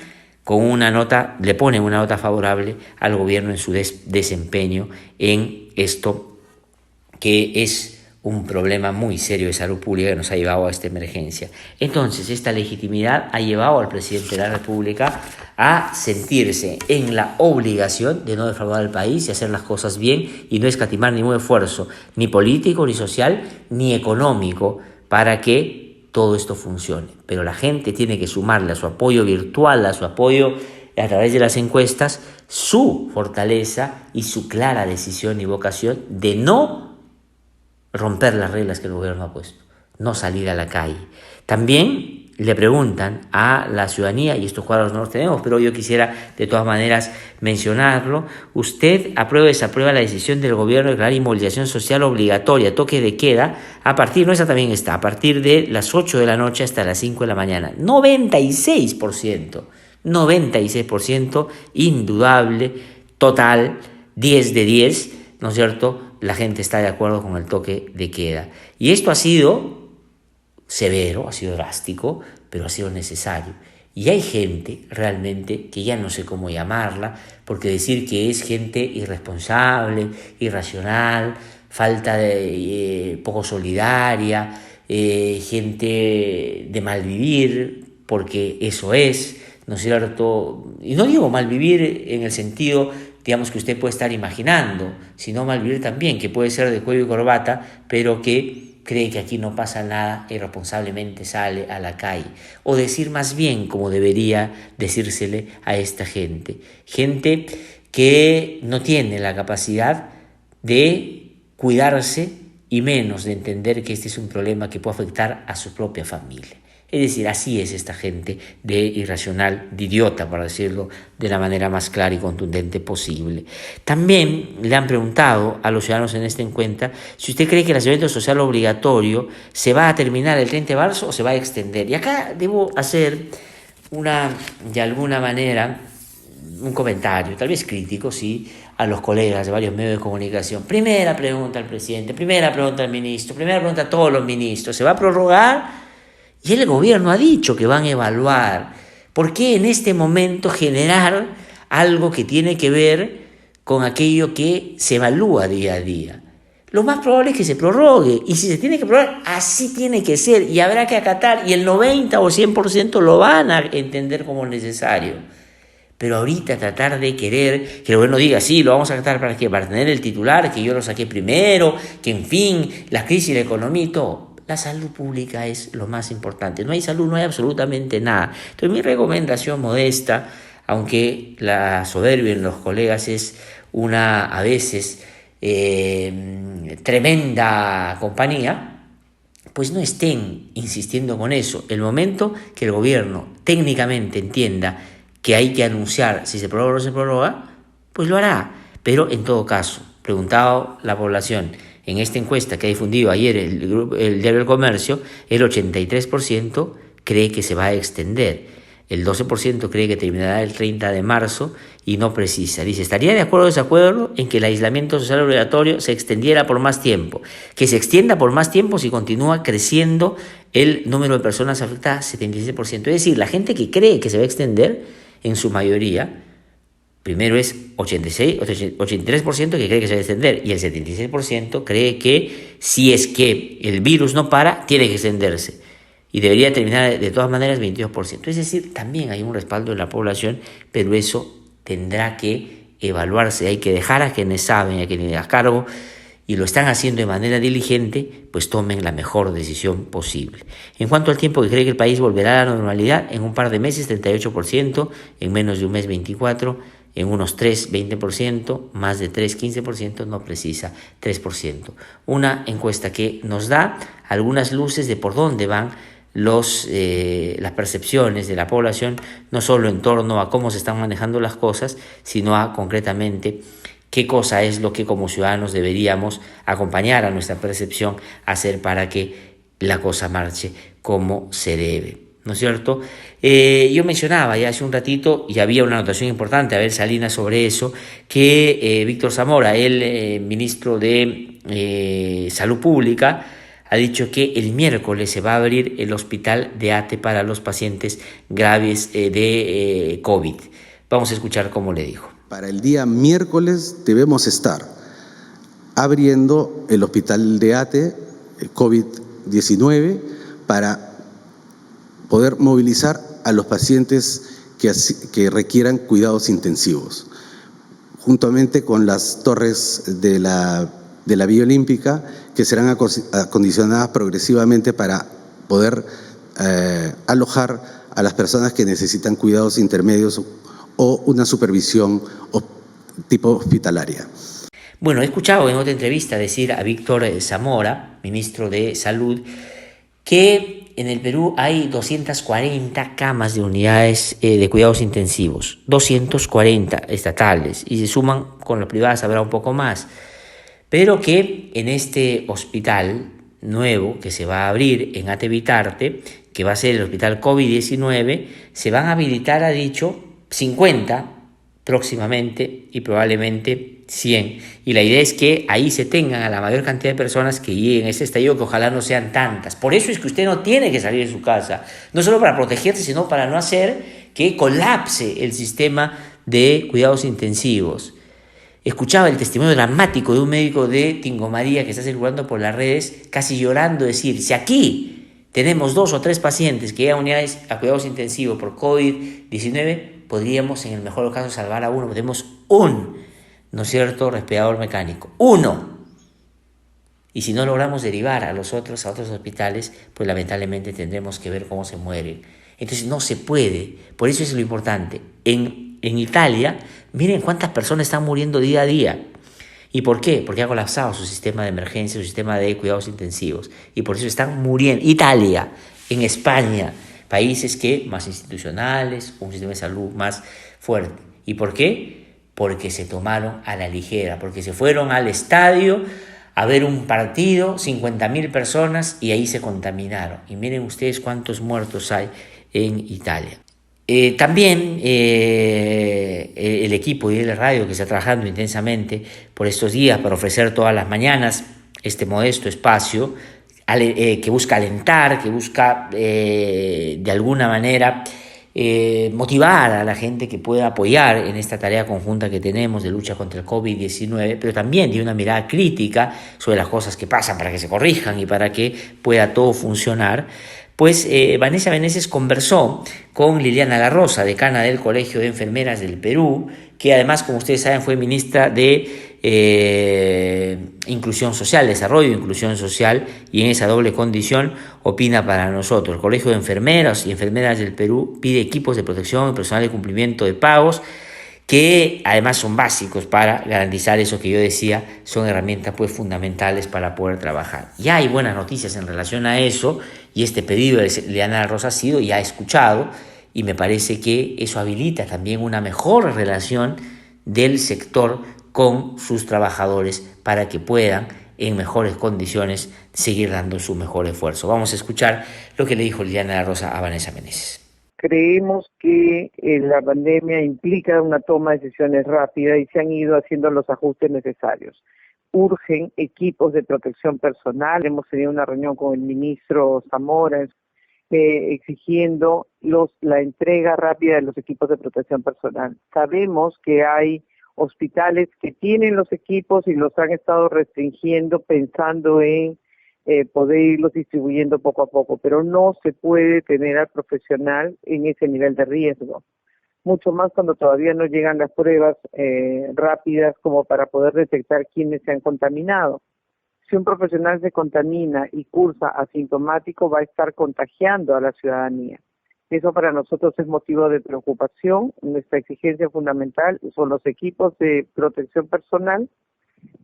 con una nota, le ponen una nota favorable al gobierno en su desempeño en esto que es un problema muy serio de salud pública que nos ha llevado a esta emergencia. Entonces, esta legitimidad ha llevado al presidente de la República a sentirse en la obligación de no defraudar al país y hacer las cosas bien y no escatimar ningún esfuerzo, ni político, ni social, ni económico, para que todo esto funcione. Pero la gente tiene que sumarle a su apoyo virtual, a su apoyo a través de las encuestas, su fortaleza y su clara decisión y vocación de no romper las reglas que el gobierno ha puesto, no salir a la calle, También le preguntan a la ciudadanía, y estos cuadros no los tenemos, pero yo quisiera de todas maneras mencionarlo: ¿usted aprueba o desaprueba la decisión del gobierno de declarar inmovilización social obligatoria, toque de queda, a partir de las 8 de la noche hasta las 5 de la mañana? 96%, indudable, total, 10 de 10, ¿no es cierto? La gente está de acuerdo con el toque de queda. Y esto ha sido severo, ha sido drástico, pero ha sido necesario. Y hay gente realmente que ya no sé cómo llamarla, porque decir que es gente irresponsable, irracional, falta de poco solidaria, gente de malvivir, porque eso es, ¿no es cierto? Y no digo malvivir en el sentido, digamos, que usted puede estar imaginando, sino malvivir también, que puede ser de cuello y corbata, pero que cree que aquí no pasa nada, irresponsablemente sale a la calle. O decir más bien como debería decírsele a esta gente. Gente que no tiene la capacidad de cuidarse y menos de entender que este es un problema que puede afectar a su propia familia. Es decir, así es esta gente de irracional, de idiota, para decirlo de la manera más clara y contundente posible. También le han preguntado a los ciudadanos en esta encuesta si usted cree que el aislamiento social obligatorio se va a terminar el 30 de marzo o se va a extender. Y acá debo hacer de alguna manera, un comentario, tal vez crítico, sí, a los colegas de varios medios de comunicación. Primera pregunta al presidente, primera pregunta al ministro, primera pregunta a todos los ministros: ¿se va a prorrogar? Y el gobierno ha dicho que van a evaluar. ¿Por qué en este momento generar algo que tiene que ver con aquello que se evalúa día a día? Lo más probable es que se prorrogue, y si se tiene que prorrogar, así tiene que ser, y habrá que acatar, y el 90 o 100% lo van a entender como necesario. Pero ahorita tratar de querer que el gobierno diga: sí, lo vamos a acatar, ¿para qué? Para tener el titular, que yo lo saqué primero, que en fin, la crisis de la economía y todo. La salud pública es lo más importante. No hay salud, no hay absolutamente nada. Entonces, mi recomendación modesta, aunque la soberbia en los colegas es a veces tremenda compañía, pues no estén insistiendo con eso. El momento que el gobierno técnicamente entienda que hay que anunciar si se prorroga o no se prorroga, pues lo hará. Pero en todo caso, preguntado la población, en esta encuesta que ha difundido ayer el diario El Comercio, el 83% cree que se va a extender. El 12% cree que terminará el 30 de marzo y no precisa. Dice: ¿estaría de acuerdo o desacuerdo en que el aislamiento social obligatorio se extendiera por más tiempo? Que se extienda por más tiempo si continúa creciendo el número de personas afectadas, 76%. Es decir, la gente que cree que se va a extender, en su mayoría, primero es 83% que cree que se va a extender, y el 76% cree que si es que el virus no para, tiene que extenderse. Y debería terminar de todas maneras 22%. Es decir, también hay un respaldo de la población, pero eso tendrá que evaluarse. Hay que dejar a quienes saben, a quienes a cargo, y lo están haciendo de manera diligente, pues tomen la mejor decisión posible. En cuanto al tiempo que cree que el país volverá a la normalidad, en un par de meses 38%, en menos de un mes 24%, en unos 3, 20%, más de 3, 15%, no precisa, 3%. Una encuesta que nos da algunas luces de por dónde van las percepciones de la población, no solo en torno a cómo se están manejando las cosas, sino a concretamente qué cosa es lo que como ciudadanos deberíamos acompañar a nuestra percepción a hacer para que la cosa marche como se debe. ¿No es cierto? Yo mencionaba ya hace un ratito, y había una anotación importante, a ver, Salinas, sobre eso, que Víctor Zamora, el ministro de Salud Pública, ha dicho que el miércoles se va a abrir el hospital de ATE para los pacientes graves de COVID. Vamos a escuchar cómo le dijo. Para el día miércoles debemos estar abriendo el hospital de ATE COVID-19 para poder movilizar a los pacientes que requieran cuidados intensivos, juntamente con las torres de la Villa Olímpica, que serán acondicionadas progresivamente para poder alojar a las personas que necesitan cuidados intermedios o una supervisión tipo hospitalaria. Bueno, he escuchado en otra entrevista decir a Víctor Zamora, ministro de Salud, que en el Perú hay 240 camas de unidades de cuidados intensivos, 240 estatales, y se suman con las privadas, habrá un poco más, pero que en este hospital nuevo que se va a abrir en Atevitarte, que va a ser el hospital COVID-19, se van a habilitar, ha dicho, 50 próximamente y probablemente 100. Y la idea es que ahí se tengan a la mayor cantidad de personas que lleguen a ese estallido, que ojalá no sean tantas. Por eso es que usted no tiene que salir de su casa, no solo para protegerse, sino para no hacer que colapse el sistema de cuidados intensivos. Escuchaba el testimonio dramático de un médico de Tingo María que está circulando por las redes, casi llorando, decir, si aquí tenemos 2 o 3 pacientes que llegan a unidades a cuidados intensivos por COVID-19, podríamos en el mejor caso salvar a uno, tenemos ¿no es cierto?, respirador mecánico, 1. Y si no logramos derivar a los otros a otros hospitales, pues lamentablemente tendremos que ver cómo se mueren. Entonces no se puede, por eso es lo importante. En Italia, miren cuántas personas están muriendo día a día. ¿Y por qué? Porque ha colapsado su sistema de emergencia, su sistema de cuidados intensivos. Y por eso están muriendo. Italia, en España, países que más institucionales, un sistema de salud más fuerte. ¿Y por qué? Porque se tomaron a la ligera, porque se fueron al estadio a ver un partido, 50.000 personas, y ahí se contaminaron. Y miren ustedes cuántos muertos hay en Italia. También el equipo de IDL Radio, que está trabajando intensamente por estos días para ofrecer todas las mañanas este modesto espacio que busca alentar, que busca de alguna manera motivar a la gente que pueda apoyar en esta tarea conjunta que tenemos de lucha contra el COVID-19, pero también de una mirada crítica sobre las cosas que pasan para que se corrijan y para que pueda todo funcionar. Pues Vanessa Meneses conversó con Liliana La Rosa, decana del Colegio de Enfermeras del Perú, que además, como ustedes saben, fue ministra de Inclusión Social, Desarrollo e Inclusión Social, y en esa doble condición opina para nosotros. El Colegio de Enfermeras y Enfermeras del Perú pide equipos de protección y personal de cumplimiento de pagos, que además son básicos para garantizar eso que yo decía, son herramientas pues fundamentales para poder trabajar. Ya hay buenas noticias en relación a eso, y este pedido de Liliana Rosa ha sido ya escuchado, y me parece que eso habilita también una mejor relación del sector con sus trabajadores para que puedan en mejores condiciones seguir dando su mejor esfuerzo. Vamos a escuchar lo que le dijo Liliana Rosa a Vanessa Meneses. Creemos que la pandemia implica una toma de decisiones rápida y se han ido haciendo los ajustes necesarios. Urgen equipos de protección personal. Hemos tenido una reunión con el ministro Zamora exigiendo la entrega rápida de los equipos de protección personal. Sabemos que hay hospitales que tienen los equipos y los han estado restringiendo pensando en poder irlos distribuyendo poco a poco, pero no se puede tener al profesional en ese nivel de riesgo, mucho más cuando todavía no llegan las pruebas rápidas como para poder detectar quiénes se han contaminado. Si un profesional se contamina y cursa asintomático, va a estar contagiando a la ciudadanía. Eso para nosotros es motivo de preocupación. Nuestra exigencia fundamental son los equipos de protección personal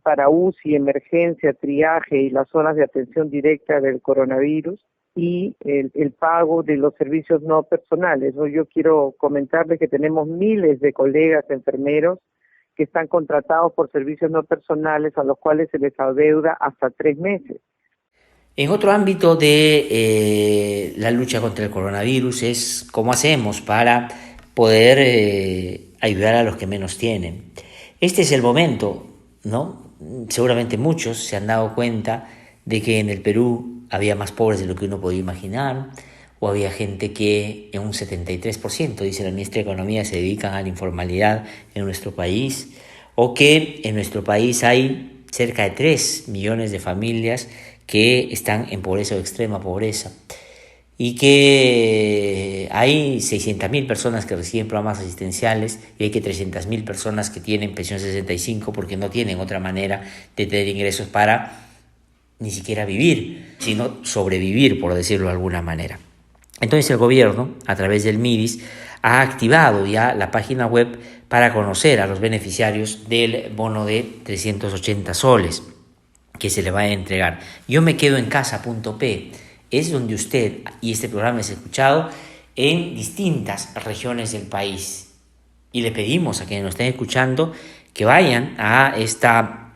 para UCI, emergencia, triaje y las zonas de atención directa del coronavirus, y el pago de los servicios no personales. Yo quiero comentarles que tenemos miles de colegas enfermeros que están contratados por servicios no personales a los cuales se les adeuda hasta 3 meses. En otro ámbito de la lucha contra el coronavirus es cómo hacemos para poder ayudar a los que menos tienen. Este es el momento, ¿no? Seguramente muchos se han dado cuenta de que en el Perú había más pobres de lo que uno podía imaginar, o había gente que en un 73%, dice la ministra de Economía, se dedican a la informalidad en nuestro país, o que en nuestro país hay cerca de 3 millones de familias que están en pobreza o extrema pobreza, y que hay 600.000 personas que reciben programas asistenciales y hay que 300.000 personas que tienen pensión 65 porque no tienen otra manera de tener ingresos para ni siquiera vivir, sino sobrevivir, por decirlo de alguna manera. Entonces el gobierno, a través del MIDIS, ha activado ya la página web para conocer a los beneficiarios del bono de 380 soles que se le va a entregar. Yo me quedo en casa.p es donde usted y este programa es escuchado en distintas regiones del país. Y le pedimos a quienes nos estén escuchando que vayan a esta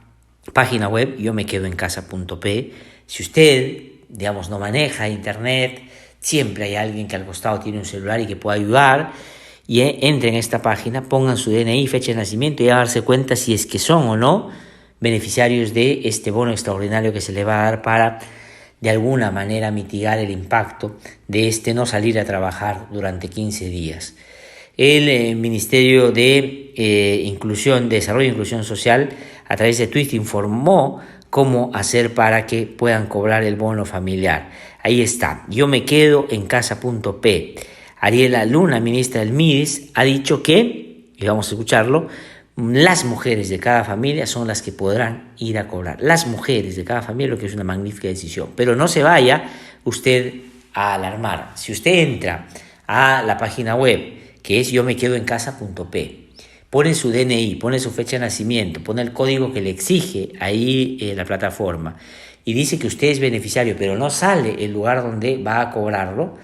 página web, yomequedoencasa.p. Si usted, digamos, no maneja internet, siempre hay alguien que al costado tiene un celular y que pueda ayudar. Y entren en esta página, pongan su DNI, fecha de nacimiento y a darse cuenta si es que son o no beneficiarios de este bono extraordinario que se le va a dar para de alguna manera mitigar el impacto de no salir a trabajar durante 15 días. El Ministerio de Desarrollo e Inclusión Social a través de Twitter informó cómo hacer para que puedan cobrar el bono familiar. Ahí está, yomequedoencasa.p. Ariela Luna, ministra del MIDES, ha dicho que, y vamos a escucharlo, las mujeres de cada familia son las que podrán ir a cobrar. Las mujeres de cada familia, lo que es una magnífica decisión. Pero no se vaya usted a alarmar. Si usted entra a la página web, que es yomequedoencasa.p, pone su DNI, pone su fecha de nacimiento, pone el código que le exige ahí la plataforma y dice que usted es beneficiario, pero no sale el lugar donde va a cobrarlo,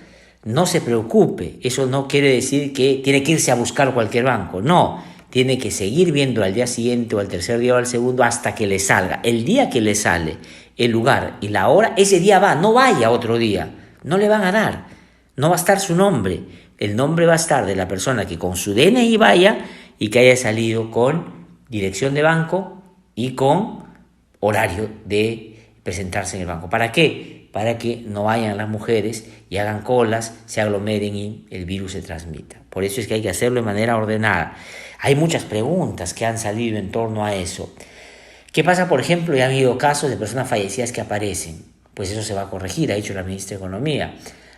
no se preocupe. Eso no quiere decir que tiene que irse a buscar cualquier banco. No, tiene que seguir viendo al día siguiente o al tercer día o al segundo hasta que le salga. El día que le sale el lugar y la hora, ese día va, no vaya otro día. No le van a dar, no va a estar su nombre. El nombre va a estar de la persona que con su DNI vaya y que haya salido con dirección de banco y con horario de presentarse en el banco. ¿Para qué? Para que no vayan las mujeres y hagan colas, se aglomeren y el virus se transmita. Por eso es que hay que hacerlo de manera ordenada. Hay muchas preguntas que han salido en torno a eso. ¿Qué pasa, por ejemplo? Ya ha habido casos de personas fallecidas que aparecen. Pues eso se va a corregir, ha dicho la ministra de Economía.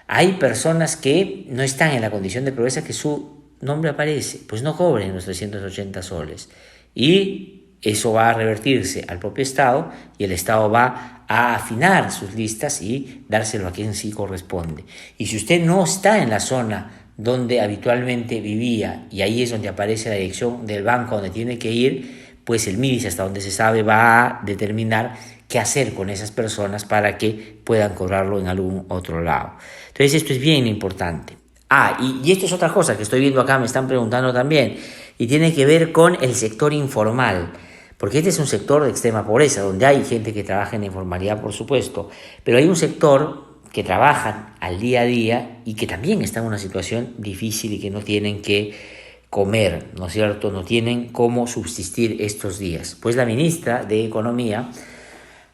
Hay personas que no están en la condición de pobreza que su nombre aparece, pues no cobren los 380 soles. Y eso va a revertirse al propio Estado y el Estado va a afinar sus listas y dárselo a quien sí corresponde. Y si usted no está en la zona donde habitualmente vivía y ahí es donde aparece la dirección del banco donde tiene que ir, pues el MIDES, hasta donde se sabe, va a determinar qué hacer con esas personas para que puedan cobrarlo en algún otro lado. Entonces esto es bien importante. Y esto es otra cosa que estoy viendo acá, me están preguntando también, y tiene que ver con el sector informal, porque este es un sector de extrema pobreza, donde hay gente que trabaja en la informalidad, por supuesto, pero hay un sector que trabajan al día a día y que también está en una situación difícil y que no tienen que comer, ¿no es cierto? No tienen cómo subsistir estos días. Pues la ministra de Economía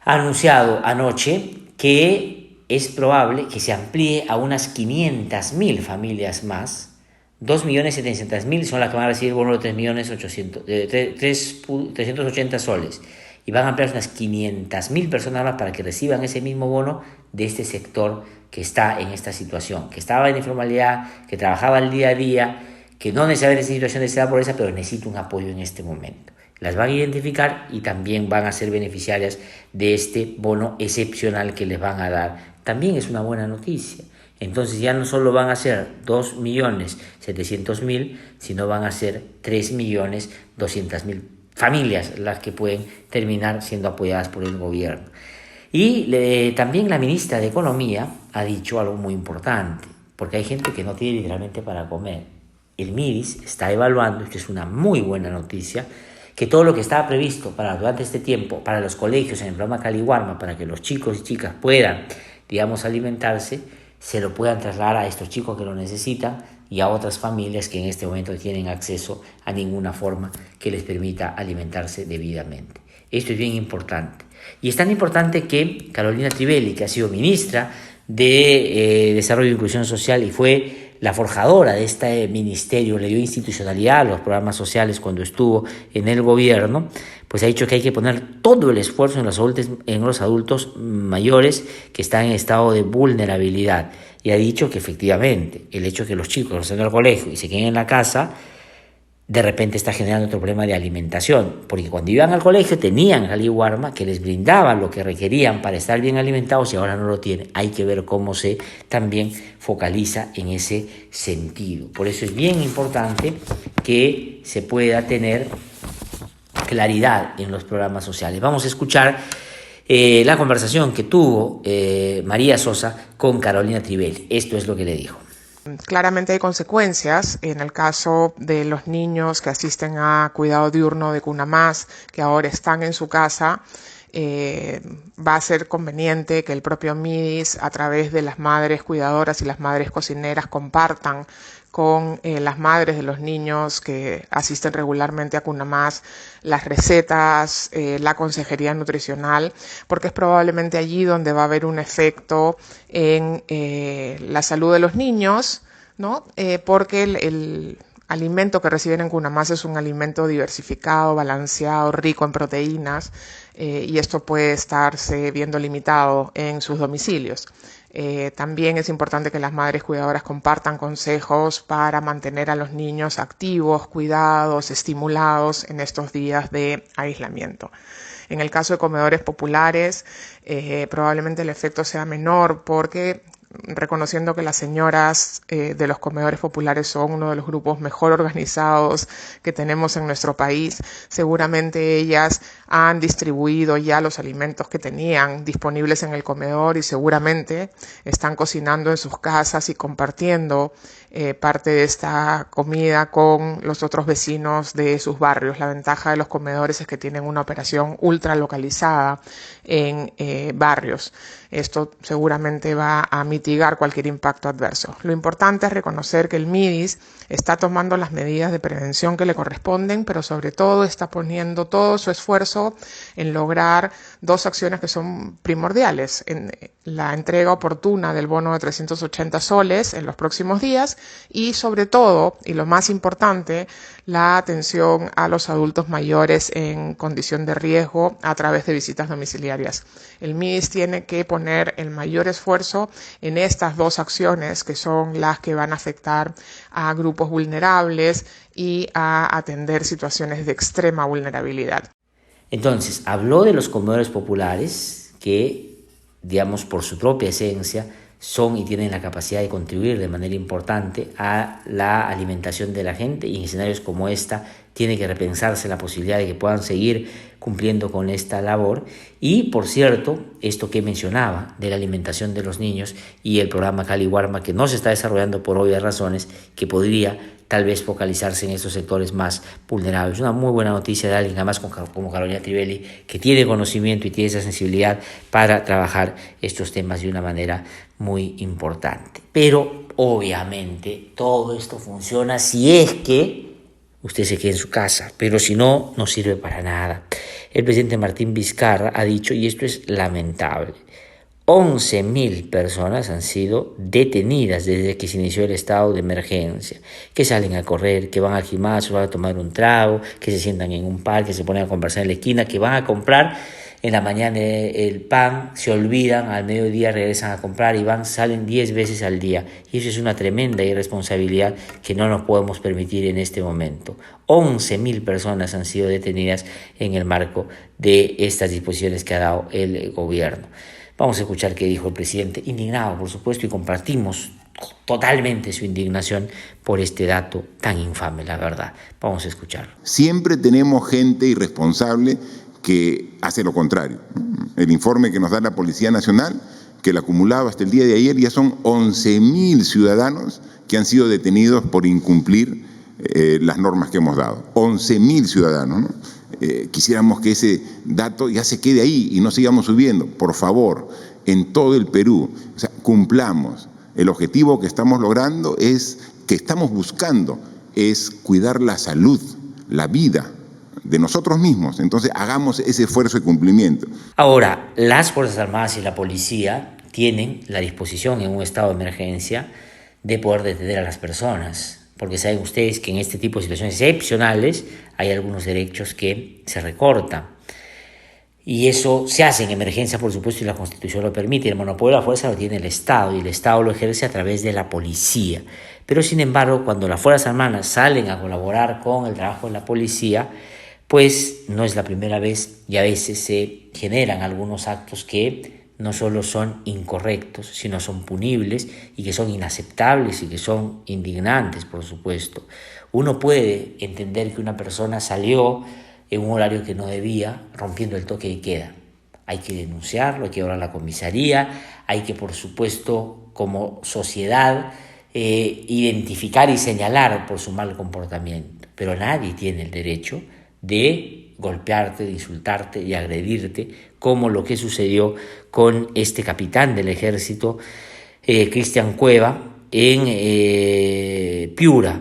ha anunciado anoche que es probable que se amplíe a unas 500.000 familias más. 2.700.000 son las que van a recibir el bono de 380 soles. Y van a ampliar unas 500.000 personas más para que reciban ese mismo bono de este sector que está en esta situación, que estaba en informalidad, que trabajaba al día a día, que no necesariamente en situación de extrema pobreza, pero necesita un apoyo en este momento. Las van a identificar y también van a ser beneficiarias de este bono excepcional que les van a dar. También es una buena noticia. Entonces ya no solo van a ser 2.700.000, sino van a ser 3.200.000 familias las que pueden terminar siendo apoyadas por el gobierno. Y también la ministra de Economía ha dicho algo muy importante, porque hay gente que no tiene literalmente para comer. El MIDES está evaluando, esto es una muy buena noticia, que todo lo que estaba previsto durante este tiempo para los colegios en el programa Caliwarma, para que los chicos y chicas puedan, digamos, alimentarse, se lo puedan trasladar a estos chicos que lo necesitan y a otras familias que en este momento no tienen acceso a ninguna forma que les permita alimentarse debidamente. Esto es bien importante. Y es tan importante que Carolina Trivelli, que ha sido ministra de Desarrollo e Inclusión Social y fue la forjadora de este ministerio, le dio institucionalidad a los programas sociales cuando estuvo en el gobierno, pues ha dicho que hay que poner todo el esfuerzo en los adultos mayores que están en estado de vulnerabilidad. Y ha dicho que efectivamente el hecho de que los chicos no estén en el colegio y se queden en la casa, de repente está generando otro problema de alimentación, porque cuando iban al colegio tenían Caliwarma que les brindaba lo que requerían para estar bien alimentados y ahora no lo tienen. Hay que ver cómo se también focaliza en ese sentido. Por eso es bien importante que se pueda tener claridad en los programas sociales. Vamos a escuchar la conversación que tuvo María Sosa con Carolina Trivelli. Esto es lo que le dijo. Claramente hay consecuencias en el caso de los niños que asisten a cuidado diurno de Cuna Más, que ahora están en su casa. Va a ser conveniente que el propio MIDIS, a través de las madres cuidadoras y las madres cocineras, compartan con las madres de los niños que asisten regularmente a Cuna Más las recetas, la consejería nutricional, porque es probablemente allí donde va a haber un efecto en la salud de los niños, ¿no? Porque el alimento que reciben en Cuna Más es un alimento diversificado, balanceado, rico en proteínas, y esto puede estarse viendo limitado en sus domicilios. También es importante que las madres cuidadoras compartan consejos para mantener a los niños activos, cuidados, estimulados en estos días de aislamiento. En el caso de comedores populares, probablemente el efecto sea menor porque, reconociendo que las señoras de los comedores populares son uno de los grupos mejor organizados que tenemos en nuestro país, seguramente ellas han distribuido ya los alimentos que tenían disponibles en el comedor y seguramente están cocinando en sus casas y compartiendo parte de esta comida con los otros vecinos de sus barrios. La ventaja de los comedores es que tienen una operación ultra localizada en barrios. Esto seguramente va a mitigar cualquier impacto adverso. Lo importante es reconocer que el MIDIS está tomando las medidas de prevención que le corresponden, pero sobre todo está poniendo todo su esfuerzo en lograr dos acciones que son primordiales: en la entrega oportuna del bono de 380 soles en los próximos días y, sobre todo, y lo más importante, la atención a los adultos mayores en condición de riesgo a través de visitas domiciliarias. El MIDIS tiene que poner el mayor esfuerzo en estas dos acciones, que son las que van a afectar a grupos vulnerables y a atender situaciones de extrema vulnerabilidad. Entonces, habló de los comedores populares que, digamos, por su propia esencia, son y tienen la capacidad de contribuir de manera importante a la alimentación de la gente, y en escenarios como esta tiene que repensarse la posibilidad de que puedan seguir cumpliendo con esta labor. Y, por cierto, esto que mencionaba de la alimentación de los niños y el programa Cali Warma, que no se está desarrollando por obvias razones, que podría tal vez focalizarse en estos sectores más vulnerables. Una muy buena noticia de alguien, además como Carolina Trivelli, que tiene conocimiento y tiene esa sensibilidad para trabajar estos temas de una manera muy importante. Pero, obviamente, todo esto funciona si es que usted se queda en su casa, pero si no, no sirve para nada. El presidente Martín Vizcarra ha dicho, y esto es lamentable, 11.000 personas han sido detenidas desde que se inició el estado de emergencia, que salen a correr, que van al gimnasio, van a tomar un trago, que se sientan en un parque, se ponen a conversar en la esquina, que van a comprar en la mañana el pan, se olvidan, al mediodía regresan a comprar y salen 10 veces al día. Y eso es una tremenda irresponsabilidad que no nos podemos permitir en este momento. 11.000 personas han sido detenidas en el marco de estas disposiciones que ha dado el gobierno. Vamos a escuchar qué dijo el presidente, indignado por supuesto, y compartimos totalmente su indignación por este dato tan infame, la verdad. Vamos a escucharlo. Siempre tenemos gente irresponsable que hace lo contrario. El informe que nos da la Policía Nacional, que el acumulado hasta el día de ayer ya son 11.000 ciudadanos que han sido detenidos por incumplir las normas que hemos dado. 11.000 ciudadanos, ¿no? Quisiéramos que ese dato ya se quede ahí y no sigamos subiendo. Por favor, en todo el Perú, o sea, cumplamos. El objetivo que estamos logrando que estamos buscando es cuidar la salud, la vida de nosotros mismos. Entonces, hagamos ese esfuerzo de cumplimiento. Ahora, las Fuerzas Armadas y la policía tienen la disposición en un estado de emergencia de poder detener a las personas, porque saben ustedes que en este tipo de situaciones excepcionales hay algunos derechos que se recortan. Y eso se hace en emergencia, por supuesto, y la Constitución lo permite. El monopolio de la fuerza lo tiene el Estado, y el Estado lo ejerce a través de la policía. Pero, sin embargo, cuando las Fuerzas Armadas salen a colaborar con el trabajo de la policía, pues no es la primera vez, y a veces se generan algunos actos que no solo son incorrectos, sino son punibles y que son inaceptables y que son indignantes, por supuesto. Uno puede entender que una persona salió en un horario que no debía, rompiendo el toque de queda. hay que denunciarlo, hay que llevarlo a la comisaría, hay que, por supuesto, como sociedad, identificar y señalar por su mal comportamiento. Pero nadie tiene el derecho de golpearte, de insultarte y agredirte, como lo que sucedió con este capitán del ejército, Cristian Cueva, en Piura,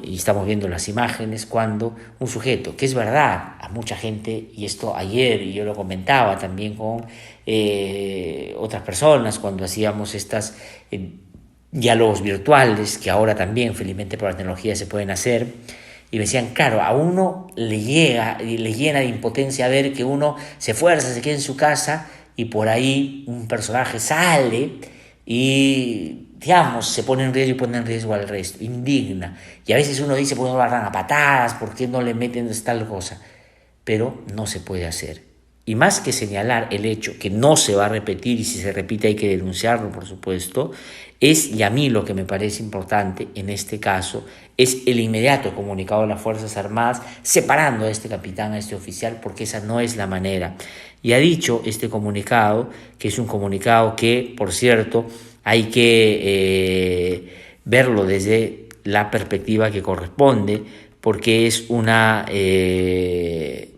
y estamos viendo las imágenes, cuando un sujeto, que es verdad, a mucha gente, y esto ayer, y yo lo comentaba también con otras personas, cuando hacíamos estas diálogos virtuales, que ahora también, felizmente por la tecnología, se pueden hacer, y me decían, claro, a uno le llena de impotencia ver que uno se esfuerza, se queda en su casa, y por ahí un personaje sale y, digamos, se pone en riesgo y pone en riesgo al resto, indigna. Y a veces uno dice, ¿por qué no lo agarran a patadas? ¿Por qué no le meten tal cosa? Pero no se puede hacer. Y más que señalar el hecho que no se va a repetir, y si se repite hay que denunciarlo, por supuesto, y a mí lo que me parece importante en este caso, es el inmediato comunicado de las Fuerzas Armadas, separando a este capitán, a este oficial, porque esa no es la manera. Y ha dicho este comunicado, que es un comunicado que, por cierto, hay que verlo desde la perspectiva que corresponde, porque es una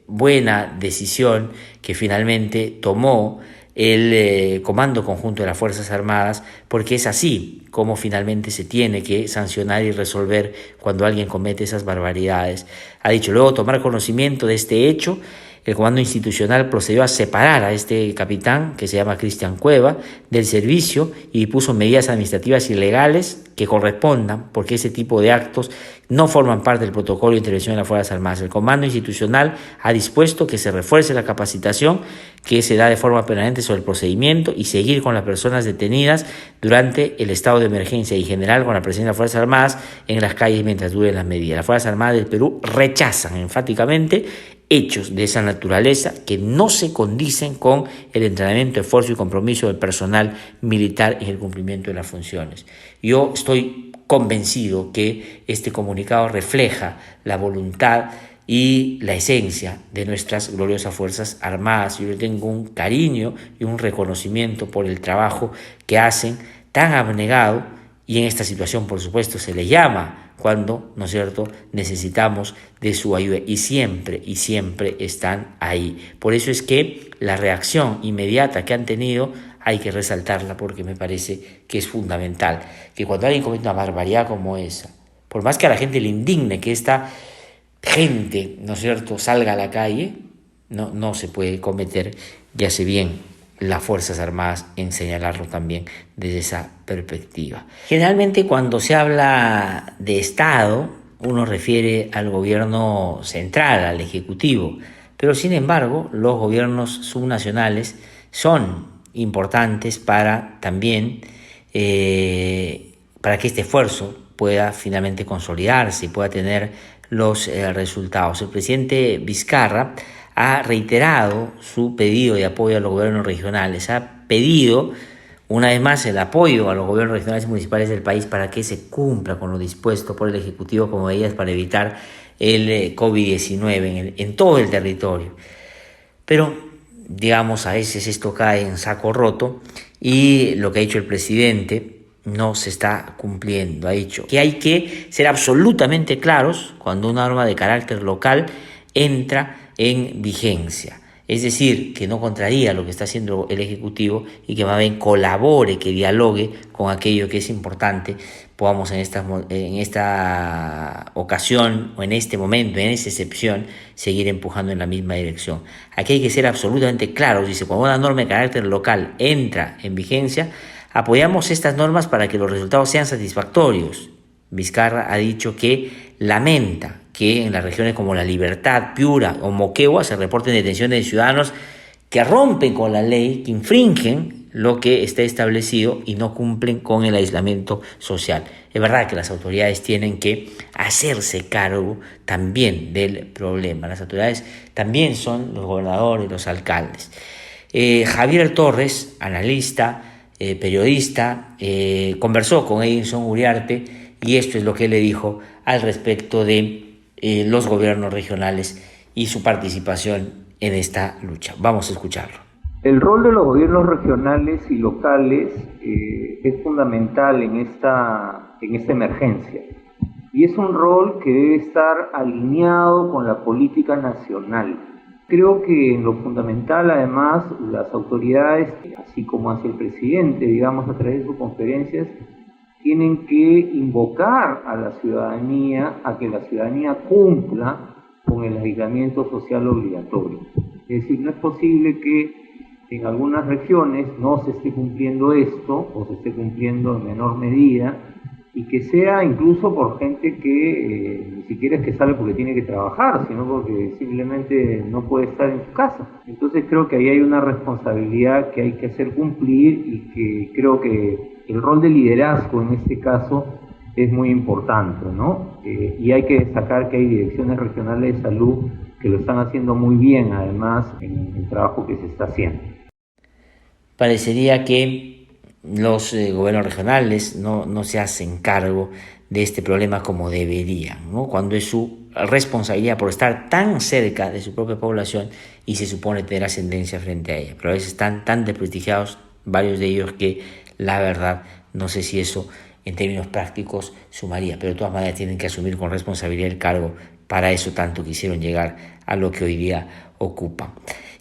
buena decisión que finalmente tomó el Comando Conjunto de las Fuerzas Armadas, porque es así como finalmente se tiene que sancionar y resolver cuando alguien comete esas barbaridades. Ha dicho, luego tomar conocimiento de este hecho, el Comando Institucional procedió a separar a este capitán, que se llama Cristian Cueva, del servicio y puso medidas administrativas y legales que correspondan, porque ese tipo de actos no forman parte del protocolo de intervención de las Fuerzas Armadas. El Comando Institucional ha dispuesto que se refuerce la capacitación que se da de forma permanente sobre el procedimiento y seguir con las personas detenidas durante el estado de emergencia y general con la presencia de las Fuerzas Armadas en las calles mientras duren las medidas. Las Fuerzas Armadas del Perú rechazan enfáticamente hechos de esa naturaleza que no se condicen con el entrenamiento, esfuerzo y compromiso del personal militar en el cumplimiento de las funciones. Yo estoy convencido que este comunicado refleja la voluntad y la esencia de nuestras gloriosas Fuerzas Armadas. Yo tengo un cariño y un reconocimiento por el trabajo que hacen tan abnegado, y en esta situación, por supuesto, se les llama cuando, ¿no es cierto?, necesitamos de su ayuda, y siempre están ahí. Por eso es que la reacción inmediata que han tenido hay que resaltarla, porque me parece que es fundamental, que cuando alguien comete una barbaridad como esa, por más que a la gente le indigne que esta gente, ¿no es cierto?, salga a la calle, no se puede cometer, ya sé bien las Fuerzas Armadas en señalarlo también desde esa perspectiva. Generalmente cuando se habla de Estado, uno refiere al gobierno central, al Ejecutivo, pero sin embargo los gobiernos subnacionales son importantes para también para que este esfuerzo pueda finalmente consolidarse y pueda tener los resultados. El presidente Vizcarra ha reiterado su pedido de apoyo a los gobiernos regionales, ha pedido una vez más el apoyo a los gobiernos regionales y municipales del país para que se cumpla con lo dispuesto por el Ejecutivo como medidas para evitar el COVID-19 en todo el territorio. Pero, digamos, a veces esto cae en saco roto y lo que ha dicho el presidente no se está cumpliendo. Ha dicho que hay que ser absolutamente claros cuando una norma de carácter local entra en vigencia, es decir, que no contraría lo que está haciendo el Ejecutivo y que más bien colabore, que dialogue con aquello que es importante. Podamos en esta ocasión o en este momento, en esta excepción, seguir empujando en la misma dirección. Aquí hay que ser absolutamente claros. Dice, cuando una norma de carácter local entra en vigencia, apoyamos estas normas para que los resultados sean satisfactorios. Vizcarra ha dicho que lamenta que en las regiones como La Libertad, Piura o Moquegua se reporten detenciones de ciudadanos que rompen con la ley, que infringen lo que está establecido y no cumplen con el aislamiento social. Es verdad que las autoridades tienen que hacerse cargo también del problema. Las autoridades también son los gobernadores, los alcaldes. Javier Torres, analista, periodista, conversó con Edinson Uriarte y esto es lo que le dijo al respecto de los gobiernos regionales y su participación en esta lucha. Vamos a escucharlo. El rol de los gobiernos regionales y locales es fundamental en esta emergencia. Y es un rol que debe estar alineado con la política nacional. Creo que en lo fundamental, además, las autoridades, así como hace el presidente, digamos, a través de sus conferencias, tienen que invocar a la ciudadanía a que la ciudadanía cumpla con el aislamiento social obligatorio. Es decir, no es posible que en algunas regiones no se esté cumpliendo esto o se esté cumpliendo en menor medida y que sea incluso por gente que ni siquiera es que sale porque tiene que trabajar, sino porque simplemente no puede estar en su casa. Entonces creo que ahí hay una responsabilidad que hay que hacer cumplir y que creo que el rol de liderazgo en este caso es muy importante, ¿no? Y hay que destacar que hay direcciones regionales de salud que lo están haciendo muy bien, además, en el trabajo que se está haciendo. Parecería que los gobiernos regionales no se hacen cargo de este problema como deberían, ¿no? Cuando es su responsabilidad por estar tan cerca de su propia población y se supone tener ascendencia frente a ella. Pero a veces están tan desprestigiados varios de ellos que la verdad no sé si eso en términos prácticos sumaría, pero de todas maneras tienen que asumir con responsabilidad el cargo. Para eso tanto quisieron llegar a lo que hoy día ocupan.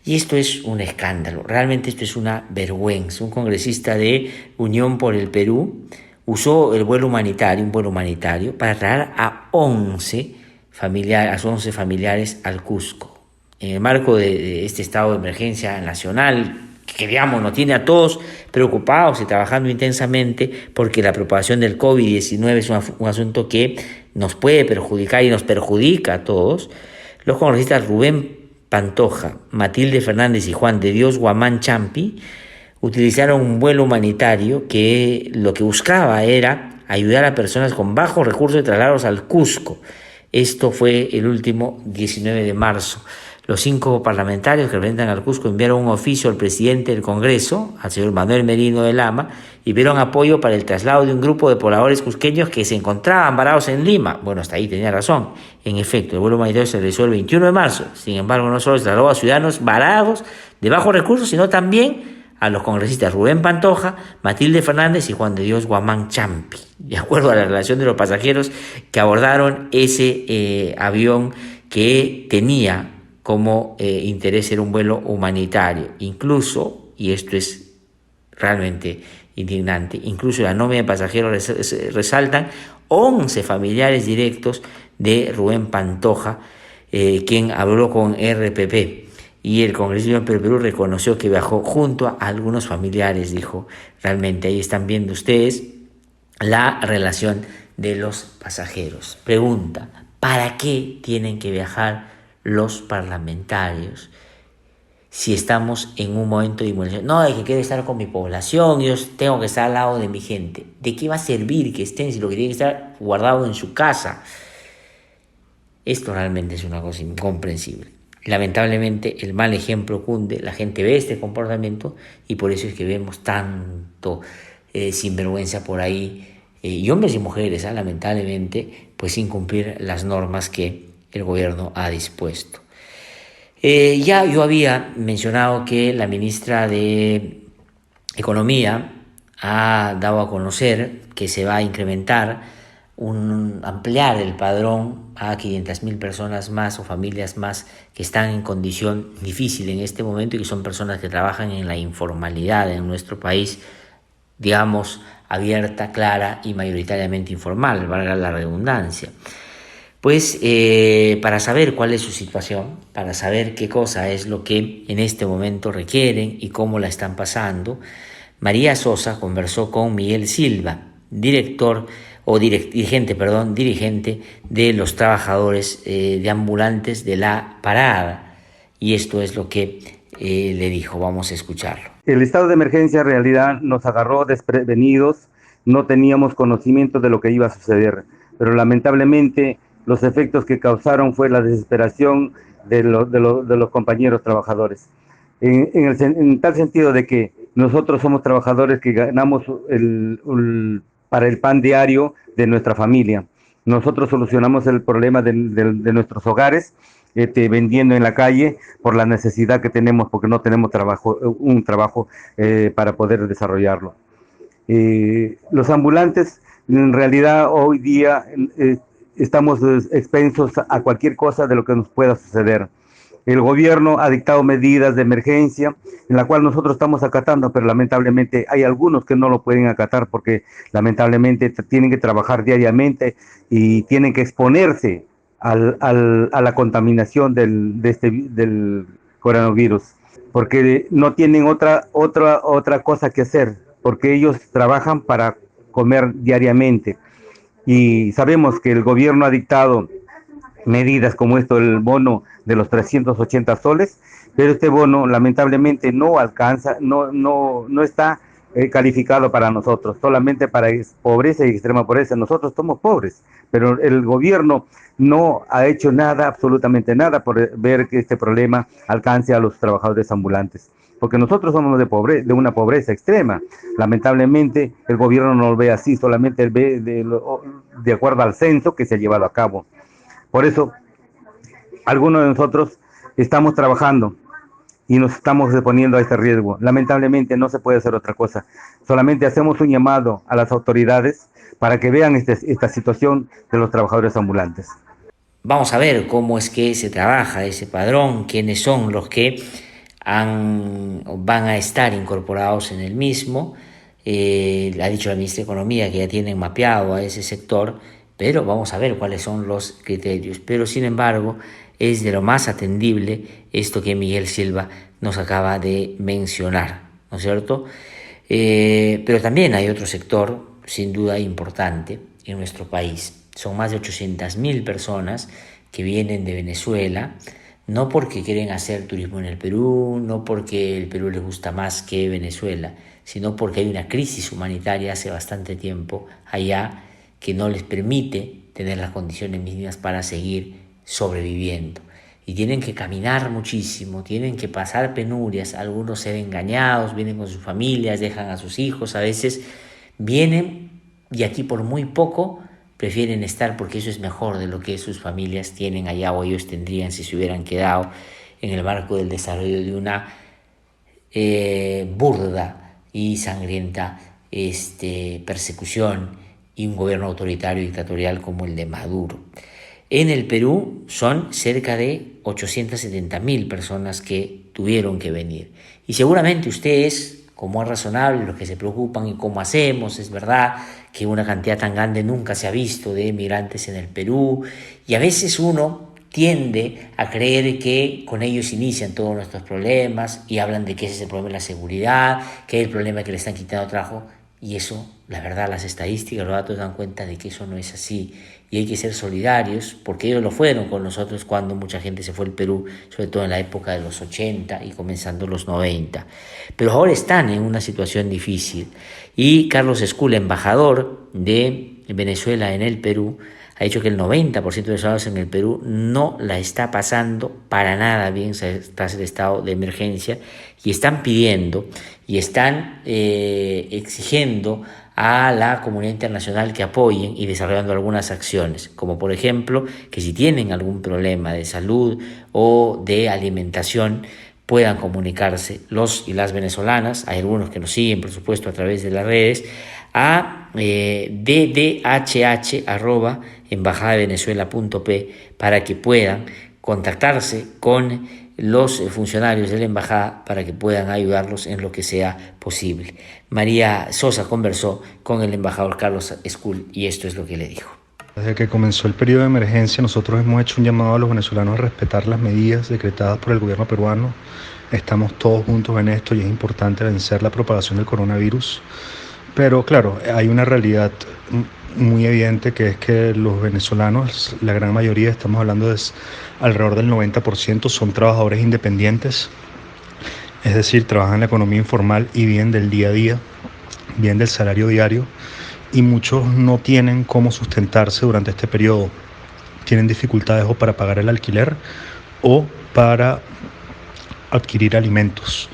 Y esto es un escándalo, realmente esto es una vergüenza. Un congresista de Unión por el Perú usó un vuelo humanitario para traer a 11 familiares al Cusco. En el marco de este estado de emergencia nacional, que digamos nos tiene a todos preocupados y trabajando intensamente porque la propagación del COVID-19 es un asunto que nos puede perjudicar y nos perjudica a todos, los congresistas Rubén Pantoja, Matilde Fernández y Juan de Dios Guamán Champi utilizaron un vuelo humanitario que lo que buscaba era ayudar a personas con bajos recursos de traslados al Cusco. Esto fue el último 19 de marzo. Los 5 parlamentarios que representan al Cusco enviaron un oficio al presidente del Congreso, al señor Manuel Merino de Lama, y pidieron apoyo para el traslado de un grupo de pobladores cusqueños que se encontraban varados en Lima. Bueno, hasta ahí tenía razón. En efecto, el vuelo humanitario se realizó el 21 de marzo. Sin embargo, no solo se trasladó a ciudadanos varados de bajos recursos, sino también a los congresistas Rubén Pantoja, Matilde Fernández y Juan de Dios Guamán Champi, de acuerdo a la relación de los pasajeros que abordaron ese avión que tenía como interés era un vuelo humanitario. Incluso, y esto es realmente indignante, incluso la nómina de pasajeros resaltan 11 familiares directos de Rubén Pantoja, quien habló con RPP. Y el congresista de Perú reconoció que viajó junto a algunos familiares, dijo. Realmente ahí están viendo ustedes la relación de los pasajeros. Pregunta, ¿para qué tienen que viajar los parlamentarios si estamos en un momento de inmunización? No, es que quiero estar con mi población, yo tengo que estar al lado de mi gente. ¿De qué va a servir que estén si lo que tiene que estar guardado en su casa? Esto realmente es una cosa incomprensible. Lamentablemente el mal ejemplo cunde, la gente ve este comportamiento y por eso es que vemos tanto sinvergüenza por ahí, y hombres y mujeres, lamentablemente, pues sin cumplir las normas que el gobierno ha dispuesto. Ya yo había mencionado que la ministra de Economía ha dado a conocer que se va a incrementar, ampliar el padrón a 500.000 personas más o familias más que están en condición difícil en este momento y que son personas que trabajan en la informalidad en nuestro país, digamos, abierta, clara y mayoritariamente informal, valga la redundancia. Pues para saber cuál es su situación, para saber qué cosa es lo que en este momento requieren y cómo la están pasando, María Sosa conversó con Miguel Silva, dirigente de los trabajadores de ambulantes de La Parada. Y esto es lo que le dijo. Vamos a escucharlo. El estado de emergencia en realidad nos agarró desprevenidos, no teníamos conocimiento de lo que iba a suceder, pero lamentablemente los efectos que causaron fue la desesperación de los compañeros trabajadores. En tal sentido de que nosotros somos trabajadores que ganamos para el pan diario de nuestra familia. Nosotros solucionamos el problema de nuestros hogares vendiendo en la calle por la necesidad que tenemos, porque no tenemos un trabajo para poder desarrollarlo. Los ambulantes, en realidad, hoy día estamos expensos a cualquier cosa de lo que nos pueda suceder. El gobierno ha dictado medidas de emergencia en la cual nosotros estamos acatando, pero lamentablemente hay algunos que no lo pueden acatar porque lamentablemente tienen que trabajar diariamente y tienen que exponerse a la contaminación del coronavirus, porque no tienen otra cosa que hacer, porque ellos trabajan para comer diariamente. Y sabemos que el gobierno ha dictado medidas como esto, el bono de los 380 soles, pero este bono lamentablemente no alcanza, no está calificado para nosotros, solamente para pobreza y extrema pobreza. Nosotros somos pobres, pero el gobierno no ha hecho nada, absolutamente nada, por ver que este problema alcance a los trabajadores ambulantes, porque nosotros somos de una pobreza extrema. Lamentablemente el gobierno no lo ve así, solamente ve de acuerdo al censo que se ha llevado a cabo. Por eso, algunos de nosotros estamos trabajando y nos estamos exponiendo a este riesgo. Lamentablemente no se puede hacer otra cosa. Solamente hacemos un llamado a las autoridades para que vean esta situación de los trabajadores ambulantes. Vamos a ver cómo es que se trabaja ese padrón, quiénes son los que van a estar incorporados en el mismo. Ha dicho la ministra de Economía que ya tienen mapeado a ese sector, pero vamos a ver cuáles son los criterios. Pero sin embargo, es de lo más atendible esto que Miguel Silva nos acaba de mencionar, ¿no es cierto? Pero también hay otro sector, sin duda importante, en nuestro país. Son más de 800.000 personas que vienen de Venezuela, no porque quieren hacer turismo en el Perú, no porque el Perú les gusta más que Venezuela, sino porque hay una crisis humanitaria hace bastante tiempo allá que no les permite tener las condiciones mínimas para seguir sobreviviendo. Y tienen que caminar muchísimo, tienen que pasar penurias, algunos se ven engañados, vienen con sus familias, dejan a sus hijos, a veces vienen y aquí por muy poco prefieren estar porque eso es mejor de lo que sus familias tienen allá o ellos tendrían si se hubieran quedado en el marco del desarrollo de una burda y sangrienta persecución y un gobierno autoritario y dictatorial como el de Maduro. En el Perú son cerca de 870.000 personas que tuvieron que venir. Y seguramente ustedes, como es razonable, los que se preocupan y cómo hacemos, es verdad que una cantidad tan grande nunca se ha visto de migrantes en el Perú, y a veces uno tiende a creer que con ellos inician todos nuestros problemas y hablan de que ese es el problema de la seguridad, que es el problema que le están quitando trabajo, y eso, la verdad, las estadísticas, los datos dan cuenta de que eso no es así. Y hay que ser solidarios, porque ellos lo fueron con nosotros cuando mucha gente se fue al Perú, sobre todo en la época de los 80 y comenzando los 90. Pero ahora están en una situación difícil. Y Carlos Escula, embajador de Venezuela en el Perú, ha dicho que el 90% de los venezolanos en el Perú no la está pasando para nada bien tras el estado de emergencia y están pidiendo y están exigiendo a la comunidad internacional que apoyen y desarrollando algunas acciones, como por ejemplo que si tienen algún problema de salud o de alimentación puedan comunicarse los y las venezolanas, hay algunos que nos siguen por supuesto a través de las redes, a ddhh@embajadadevenezuela.p para que puedan contactarse con los funcionarios de la embajada para que puedan ayudarlos en lo que sea posible. María Sosa conversó con el embajador Carlos Escula y esto es lo que le dijo. Desde que comenzó el periodo de emergencia, nosotros hemos hecho un llamado a los venezolanos a respetar las medidas decretadas por el gobierno peruano. Estamos todos juntos en esto y es importante vencer la propagación del coronavirus. Pero claro, hay una realidad muy evidente que es que los venezolanos, la gran mayoría, estamos hablando de alrededor del 90%, son trabajadores independientes, es decir, trabajan en la economía informal y viven del día a día, viven del salario diario y muchos no tienen cómo sustentarse durante este periodo. Tienen dificultades o para pagar el alquiler o para adquirir alimentos.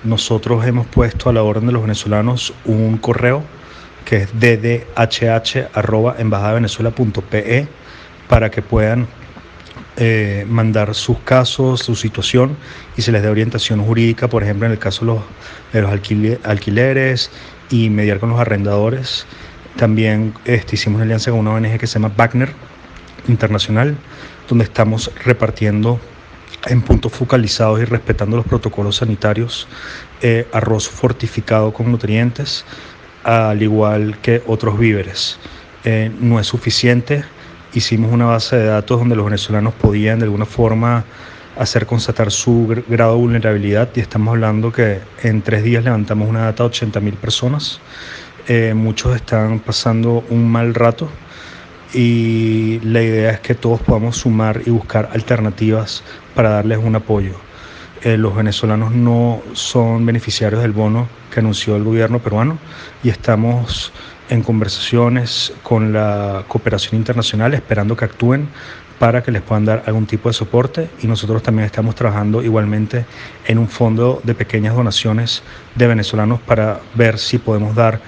Nosotros hemos puesto a la orden de los venezolanos un correo que es ddhh@embajadadevenezuela.pe para que puedan mandar sus casos, su situación, y se les dé orientación jurídica, por ejemplo, en el caso de los alquileres, y mediar con los arrendadores. También hicimos una alianza con una ONG que se llama Wagner Internacional, donde estamos repartiendo en puntos focalizados y respetando los protocolos sanitarios arroz fortificado con nutrientes, al igual que otros víveres. No es suficiente. Hicimos una base de datos donde los venezolanos podían de alguna forma hacer constatar su grado de vulnerabilidad, y estamos hablando que en 3 días levantamos una data de 80.000 personas. Muchos están pasando un mal rato, y la idea es que todos podamos sumar y buscar alternativas para darles un apoyo. Los venezolanos no son beneficiarios del bono que anunció el gobierno peruano, y estamos en conversaciones con la cooperación internacional esperando que actúen para que les puedan dar algún tipo de soporte, y nosotros también estamos trabajando igualmente en un fondo de pequeñas donaciones de venezolanos para ver si podemos dar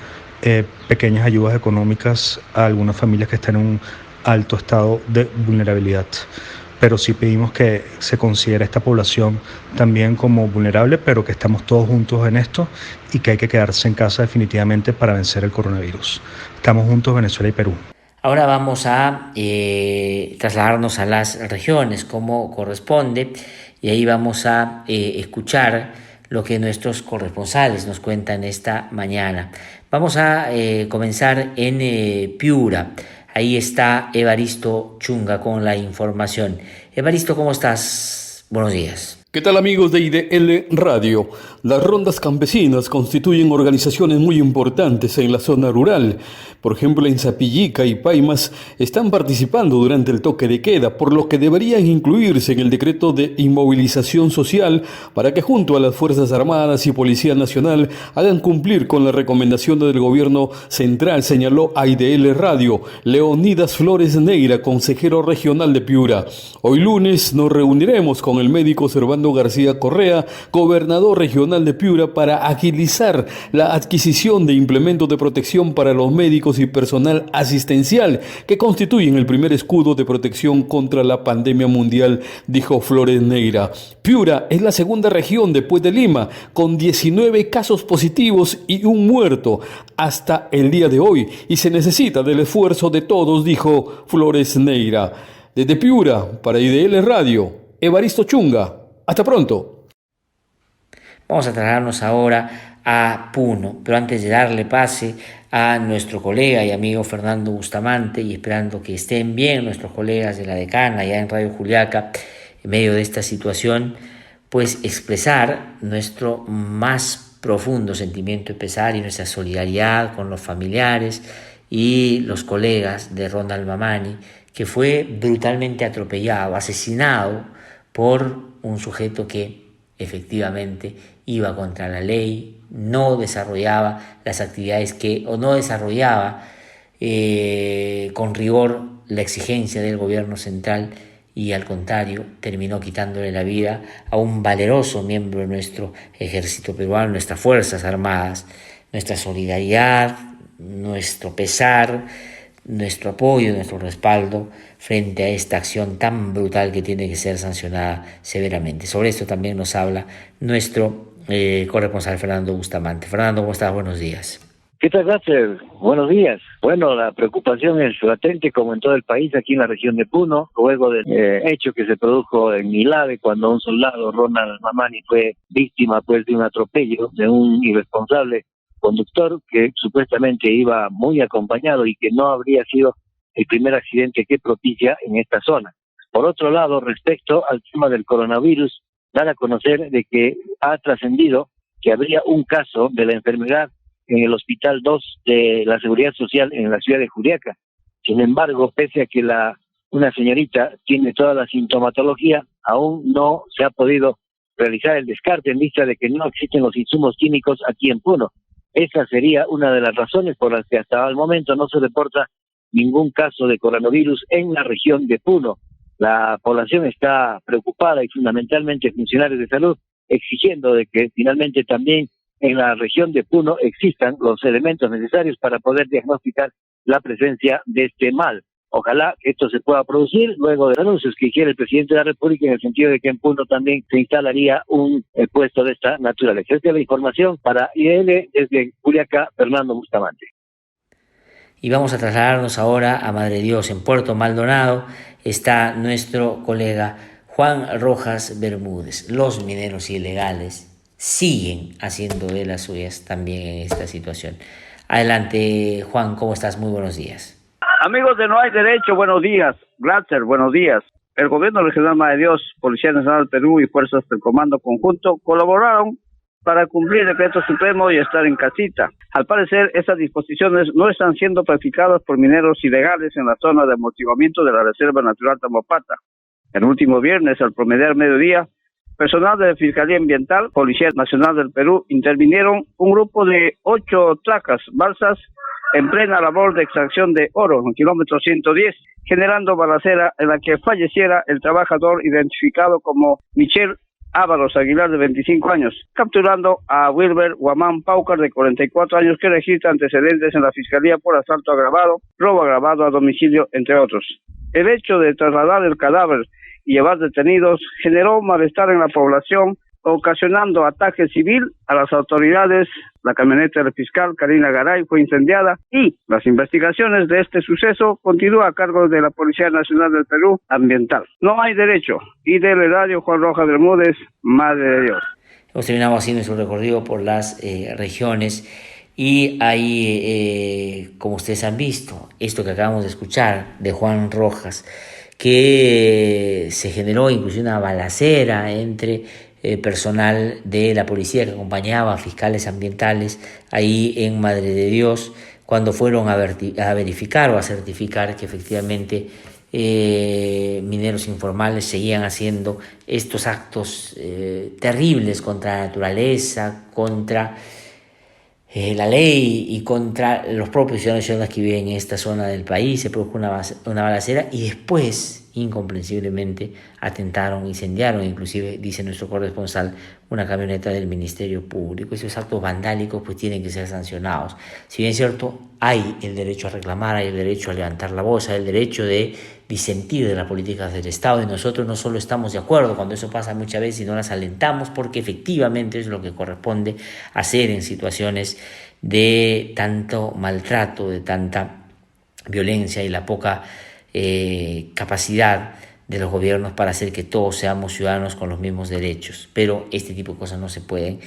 pequeñas ayudas económicas a algunas familias que están en un alto estado de vulnerabilidad. Pero sí pedimos que se considere esta población también como vulnerable, pero que estamos todos juntos en esto y que hay que quedarse en casa definitivamente para vencer el coronavirus. Estamos juntos, Venezuela y Perú. Ahora vamos a trasladarnos a las regiones como corresponde, y ahí vamos a escuchar lo que nuestros corresponsales nos cuentan esta mañana. Vamos a comenzar en Piura. Ahí está Evaristo Chunga con la información. Evaristo, ¿cómo estás? Buenos días. ¿Qué tal, amigos de IDL Radio? Las rondas campesinas constituyen organizaciones muy importantes en la zona rural. Por ejemplo, en Sapillica y Paimas están participando durante el toque de queda, por lo que deberían incluirse en el decreto de inmovilización social para que junto a las Fuerzas Armadas y Policía Nacional hagan cumplir con la recomendación del gobierno central, señaló a IDL Radio Leonidas Flores Neira, consejero regional de Piura. Hoy lunes nos reuniremos con el médico Servando García Correa, gobernador regional de Piura, para agilizar la adquisición de implementos de protección para los médicos y personal asistencial que constituyen el primer escudo de protección contra la pandemia mundial, dijo Flores Neira. Piura es la segunda región después de Lima, con 19 casos positivos y un muerto hasta el día de hoy, y se necesita del esfuerzo de todos, dijo Flores Neira. Desde Piura, para IDL Radio, Evaristo Chunga. Hasta pronto. Vamos a trasladarnos ahora a Puno, pero antes de darle pase a nuestro colega y amigo Fernando Bustamante, y esperando que estén bien nuestros colegas de la Decana allá en Radio Juliaca en medio de esta situación, pues expresar nuestro más profundo sentimiento de pesar y nuestra solidaridad con los familiares y los colegas de Ronald Mamani, que fue brutalmente atropellado, asesinado por un sujeto que efectivamente iba contra la ley, no desarrollaba las actividades no desarrollaba con rigor la exigencia del gobierno central, y al contrario terminó quitándole la vida a un valeroso miembro de nuestro ejército peruano, nuestras Fuerzas Armadas. Nuestra solidaridad, nuestro pesar, nuestro apoyo, nuestro respaldo frente a esta acción tan brutal que tiene que ser sancionada severamente. Sobre esto también nos habla nuestro corresponsal Fernando Bustamante. Fernando, ¿cómo estás? Buenos días. ¿Qué tal, Nasser? Buenos días. Bueno, la preocupación es latente como en todo el país, aquí en la región de Puno, luego del hecho que se produjo en Milave cuando un soldado, Ronald Mamani, fue víctima pues de un atropello de un irresponsable conductor que supuestamente iba muy acompañado y que no habría sido el primer accidente que propicia en esta zona. Por otro lado, respecto al tema del coronavirus, dar a conocer de que ha trascendido que habría un caso de la enfermedad en el Hospital 2 de la Seguridad Social en la ciudad de Juliaca. Sin embargo, pese a que una señorita tiene toda la sintomatología, aún no se ha podido realizar el descarte en vista de que no existen los insumos químicos aquí en Puno. Esa sería una de las razones por las que hasta el momento no se reporta ningún caso de coronavirus en la región de Puno. La población está preocupada y fundamentalmente funcionarios de salud exigiendo de que finalmente también en la región de Puno existan los elementos necesarios para poder diagnosticar la presencia de este mal. Ojalá que esto se pueda producir luego de los anuncios que quiere el presidente de la República, en el sentido de que en Puno también se instalaría un puesto de esta naturaleza. Esta es la información para IDL desde Juliaca, Fernando Bustamante. Y vamos a trasladarnos ahora a Madre de Dios. En Puerto Maldonado está nuestro colega Juan Rojas Bermúdez. Los mineros ilegales siguen haciendo de las suyas también en esta situación. Adelante, Juan, ¿cómo estás? Muy buenos días. Amigos de No Hay Derecho, buenos días. Glatzer, buenos días. El Gobierno Regional Madre de Dios, Policía Nacional del Perú y Fuerzas del Comando Conjunto colaboraron para cumplir el decreto supremo y estar en casita. Al parecer, esas disposiciones no están siendo practicadas por mineros ilegales en la zona de amortiguamiento de la Reserva Natural Tamopata. El último viernes, al promediar mediodía, personal de la Fiscalía Ambiental, Policía Nacional del Perú, intervinieron un grupo de 8 tracas, balsas, en plena labor de extracción de oro, en kilómetro 110, generando balacera en la que falleciera el trabajador identificado como Michel Ávalos Aguilar, de 25 años, capturando a Wilber Guamán Paucar, de 44 años, que registra antecedentes en la Fiscalía por asalto agravado, robo agravado a domicilio, entre otros. El hecho de trasladar el cadáver y llevar detenidos generó malestar en la población, ocasionando ataque civil a las autoridades. La camioneta del fiscal Karina Garay fue incendiada y las investigaciones de este suceso continúan a cargo de la Policía Nacional del Perú Ambiental. No hay derecho. Y del radio Juan Rojas Bermúdez, Madre de Dios. Hemos terminado así nuestro recorrido por las regiones y ahí, como ustedes han visto, esto que acabamos de escuchar de Juan Rojas, que se generó incluso una balacera entre personal de la policía que acompañaba a fiscales ambientales ahí en Madre de Dios, cuando fueron a verificar o a certificar que efectivamente mineros informales seguían haciendo estos actos terribles contra la naturaleza, contra la ley y contra los propios ciudadanos y ciudadanas que viven en esta zona del país. Se produjo una balacera y después, incomprensiblemente, atentaron, incendiaron, inclusive, dice nuestro corresponsal, una camioneta del Ministerio Público. Esos actos vandálicos pues tienen que ser sancionados. Si bien es cierto, hay el derecho a reclamar, hay el derecho a levantar la voz, hay el derecho de disentir de las políticas del Estado, y nosotros no solo estamos de acuerdo cuando eso pasa muchas veces y no las alentamos, porque efectivamente es lo que corresponde hacer en situaciones de tanto maltrato, de tanta violencia y la poca capacidad de los gobiernos para hacer que todos seamos ciudadanos con los mismos derechos. Pero este tipo de cosas no se pueden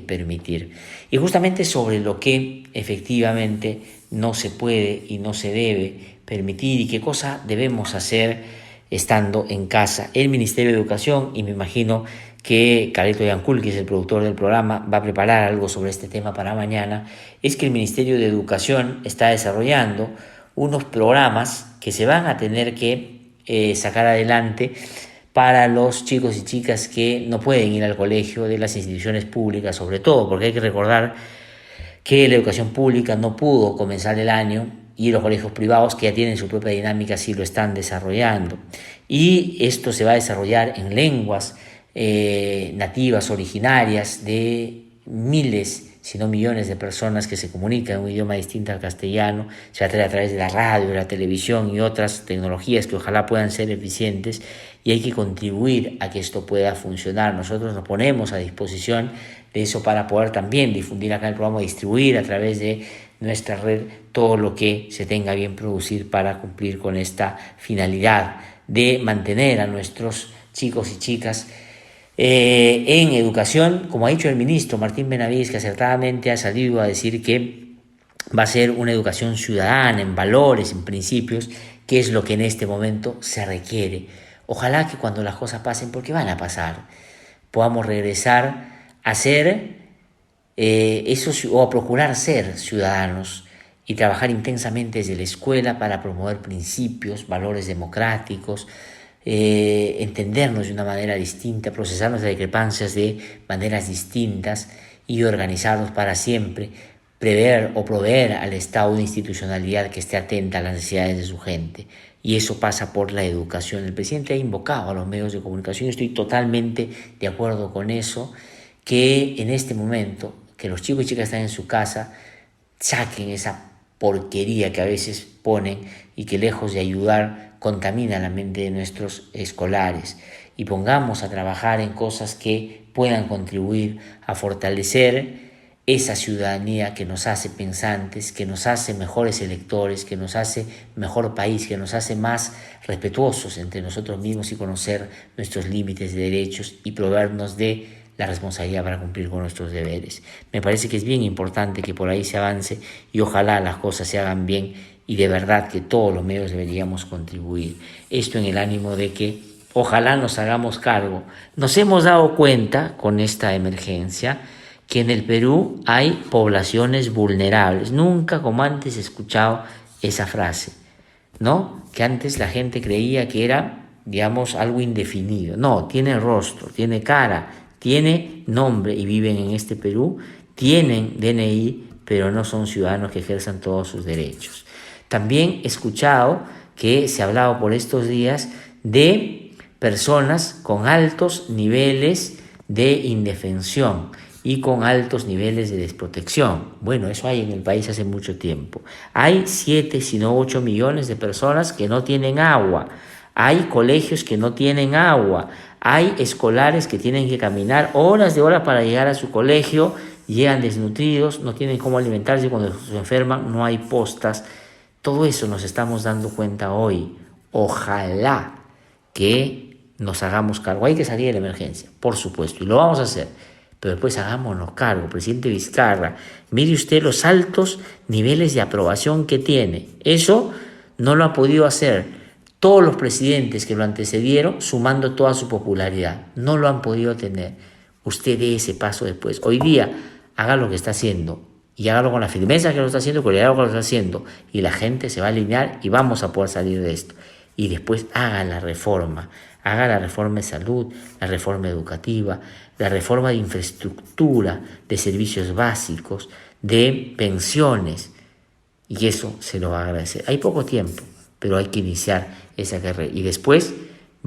permitir. Y justamente sobre lo que efectivamente no se puede y no se debe permitir y qué cosa debemos hacer estando en casa, el Ministerio de Educación, y me imagino que Carlito Yancul, que es el productor del programa, va a preparar algo sobre este tema para mañana, es que el Ministerio de Educación está desarrollando unos programas que se van a tener que sacar adelante para los chicos y chicas que no pueden ir al colegio de las instituciones públicas, sobre todo porque hay que recordar que la educación pública no pudo comenzar el año y los colegios privados, que ya tienen su propia dinámica, sí lo están desarrollando. Y esto se va a desarrollar en lenguas nativas, originarias de miles, si no millones de personas que se comunican en un idioma distinto al castellano. Se va a traer a través de la radio, de la televisión y otras tecnologías que ojalá puedan ser eficientes, y hay que contribuir a que esto pueda funcionar. Nosotros nos ponemos a disposición de eso para poder también difundir acá el programa, distribuir a través de nuestra red todo lo que se tenga bien producir para cumplir con esta finalidad de mantener a nuestros chicos y chicas en educación, como ha dicho el ministro Martín Benavides, que acertadamente ha salido a decir que va a ser una educación ciudadana, en valores, en principios, que es lo que en este momento se requiere. Ojalá que cuando las cosas pasen, porque van a pasar, podamos regresar a ser o a procurar ser ciudadanos y trabajar intensamente desde la escuela para promover principios, valores democráticos, entendernos de una manera distinta, procesar nuestras discrepancias de maneras distintas y organizarnos para siempre prever o proveer al Estado una institucionalidad que esté atenta a las necesidades de su gente. Y eso pasa por la educación. El presidente ha invocado a los medios de comunicación, estoy totalmente de acuerdo con eso, que en este momento, que los chicos y chicas están en su casa, saquen esa porquería que a veces ponen y que lejos de ayudar contamina la mente de nuestros escolares, y pongamos a trabajar en cosas que puedan contribuir a fortalecer esa ciudadanía que nos hace pensantes, que nos hace mejores electores, que nos hace mejor país, que nos hace más respetuosos entre nosotros mismos y conocer nuestros límites de derechos y proveernos de la responsabilidad para cumplir con nuestros deberes. Me parece que es bien importante que por ahí se avance y ojalá las cosas se hagan bien y de verdad que todos los medios deberíamos contribuir. Esto en el ánimo de que ojalá nos hagamos cargo. Nos hemos dado cuenta con esta emergencia que en el Perú hay poblaciones vulnerables. Nunca como antes he escuchado esa frase, ¿no? Que antes la gente creía que era, digamos, algo indefinido. No, tiene rostro, tiene cara, tiene nombre y viven en este Perú, tienen DNI, pero no son ciudadanos que ejerzan todos sus derechos. También he escuchado que se ha hablado por estos días de personas con altos niveles de indefensión y con altos niveles de desprotección. Bueno, eso hay en el país hace mucho tiempo. Hay 7, sino 8 millones de personas que no tienen agua. Hay colegios que no tienen agua. Hay escolares que tienen que caminar horas de horas para llegar a su colegio, llegan desnutridos, no tienen cómo alimentarse, cuando se enferman no hay postas. Todo eso nos estamos dando cuenta hoy. Ojalá que nos hagamos cargo. Hay que salir de la emergencia, por supuesto, y lo vamos a hacer. Pero después hagámonos cargo. Presidente Vizcarra, mire usted los altos niveles de aprobación que tiene. Eso no lo ha podido hacer todos los presidentes que lo antecedieron, sumando toda su popularidad. No lo han podido tener. Usted dé ese paso después. Hoy día, haga lo que está haciendo. Y hágalo con la firmeza que lo está haciendo, con el diálogo que lo está haciendo. Y la gente se va a alinear y vamos a poder salir de esto. Y después haga la reforma. Haga la reforma de salud, la reforma educativa, la reforma de infraestructura, de servicios básicos, de pensiones. Y eso se lo va a agradecer. Hay poco tiempo, pero hay que iniciar esa carrera. Y después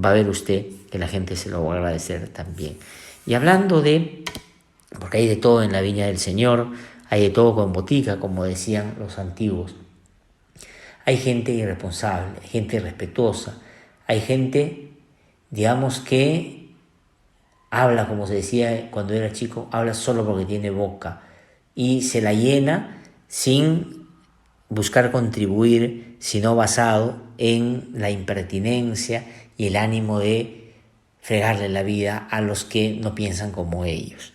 va a ver usted que la gente se lo va a agradecer también. Y hablando de, porque hay de todo en la viña del Señor, hay de todo con botica, como decían los antiguos. Hay gente irresponsable, hay gente irrespetuosa, hay gente, digamos, que habla, como se decía cuando era chico, habla solo porque tiene boca y se la llena sin buscar contribuir, sino basado en la impertinencia y el ánimo de fregarle la vida a los que no piensan como ellos.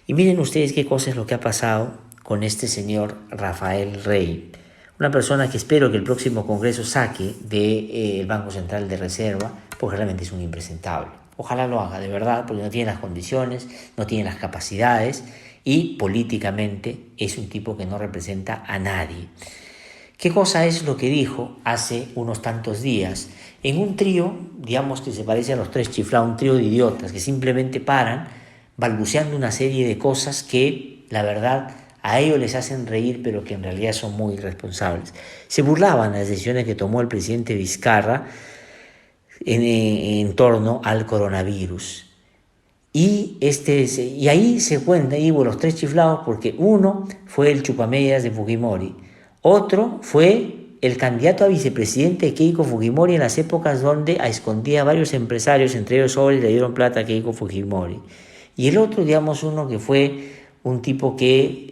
Y miren ustedes qué cosa es lo que ha pasado con este señor Rafael Rey, una persona que espero que el próximo Congreso saque del Banco Central de Reserva, porque realmente es un impresentable. Ojalá lo haga de verdad, porque no tiene las condiciones, no tiene las capacidades y políticamente es un tipo que no representa a nadie. ¿Qué cosa es lo que dijo hace unos tantos días? En un trío, digamos que se parece a los tres chiflados, un trío de idiotas que simplemente paran balbuceando una serie de cosas que, la verdad, a ellos les hacen reír, pero que en realidad son muy irresponsables. Se burlaban de las decisiones que tomó el presidente Vizcarra en torno al coronavirus. Y ahí se cuentan, y hubo los tres chiflados, porque uno fue el chupamedias de Fujimori, otro fue el candidato a vicepresidente Keiko Fujimori en las épocas donde a escondida varios empresarios, entre ellos Sobres, le dieron plata a Keiko Fujimori. Y el otro, digamos, uno que fue un tipo que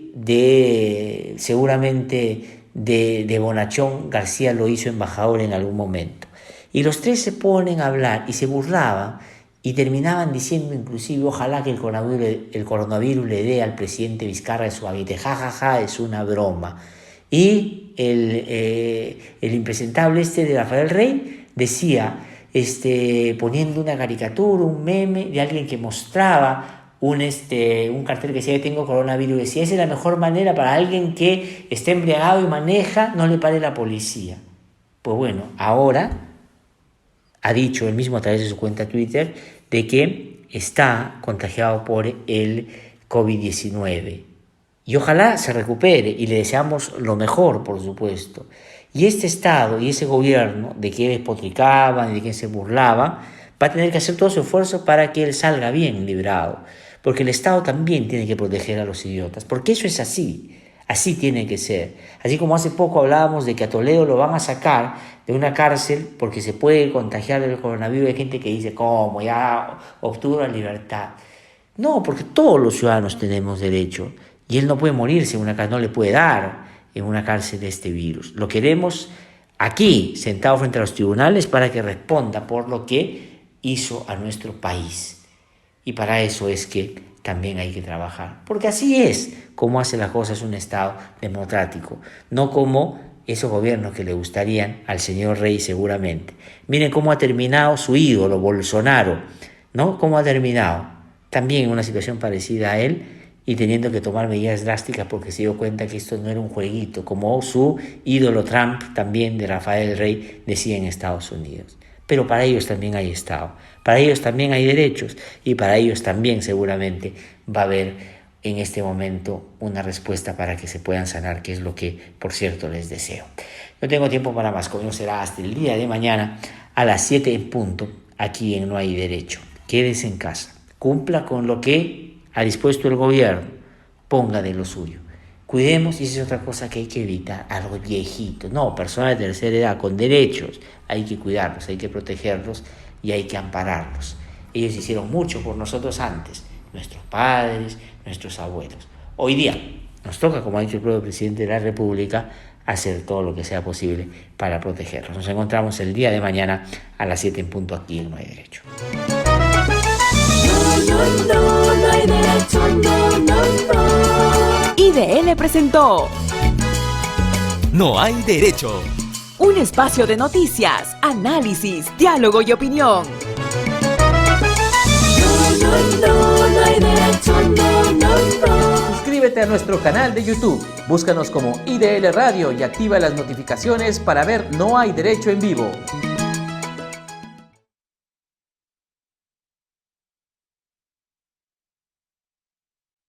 seguramente de bonachón, García lo hizo embajador en algún momento. Y los tres se ponen a hablar y se burlaban y terminaban diciendo inclusive, ojalá que el coronavirus le dé al presidente Vizcarra de su gabinete, jajaja, es una broma. Y el impresentable de Rafael Rey decía, poniendo una caricatura, un meme de alguien que mostraba un cartel que decía, tengo coronavirus, y decía, esa es la mejor manera para alguien que está embriagado y maneja, no le pare la policía. Pues bueno, ahora ha dicho él mismo a través de su cuenta Twitter de que está contagiado por el COVID-19. Y ojalá se recupere y le deseamos lo mejor, por supuesto. Y este Estado y ese gobierno de que despotricaban y de que se burlaba, va a tener que hacer todo su esfuerzo para que él salga bien librado. Porque el Estado también tiene que proteger a los idiotas, porque eso es así. Así tiene que ser. Así como hace poco hablábamos de que a Toledo lo van a sacar de una cárcel porque se puede contagiar del coronavirus. Hay gente que dice, ¿cómo? Ya obtuvo la libertad. No, porque todos los ciudadanos tenemos derecho. Y él no puede morirse en una cárcel, no le puede dar en una cárcel de este virus. Lo queremos aquí, sentado frente a los tribunales, para que responda por lo que hizo a nuestro país. Y para eso es que también hay que trabajar. Porque así es como hace las cosas un Estado democrático. No como esos gobiernos que le gustarían al señor Rey seguramente. Miren cómo ha terminado su ídolo, Bolsonaro, ¿no? Cómo ha terminado. También en una situación parecida a él y teniendo que tomar medidas drásticas porque se dio cuenta que esto no era un jueguito, como su ídolo Trump también de Rafael Rey decía en Estados Unidos. Pero para ellos también hay Estado, para ellos también hay derechos y para ellos también seguramente va a haber en este momento una respuesta para que se puedan sanar, que es lo que, por cierto, les deseo. No tengo tiempo para más, como será hasta el día de mañana a las 7 en punto, aquí en No Hay Derecho. Quédese en casa, cumpla con lo que ha dispuesto el gobierno, ponga de lo suyo. Cuidemos, y esa es otra cosa que hay que evitar, a los viejitos, no, personas de tercera edad con derechos, hay que cuidarlos, hay que protegerlos y hay que ampararlos. Ellos hicieron mucho por nosotros antes, nuestros padres, nuestros abuelos. Hoy día nos toca, como ha dicho el propio presidente de la República, hacer todo lo que sea posible para protegerlos. Nos encontramos el día de mañana a las 7 en punto aquí en No Hay Derecho. No hay derecho, no. IDL presentó No hay derecho. un espacio de noticias, análisis, diálogo y opinión. No hay derecho, no. Suscríbete a nuestro canal de YouTube, búscanos como IDL Radio y activa las notificaciones para ver No Hay Derecho en vivo.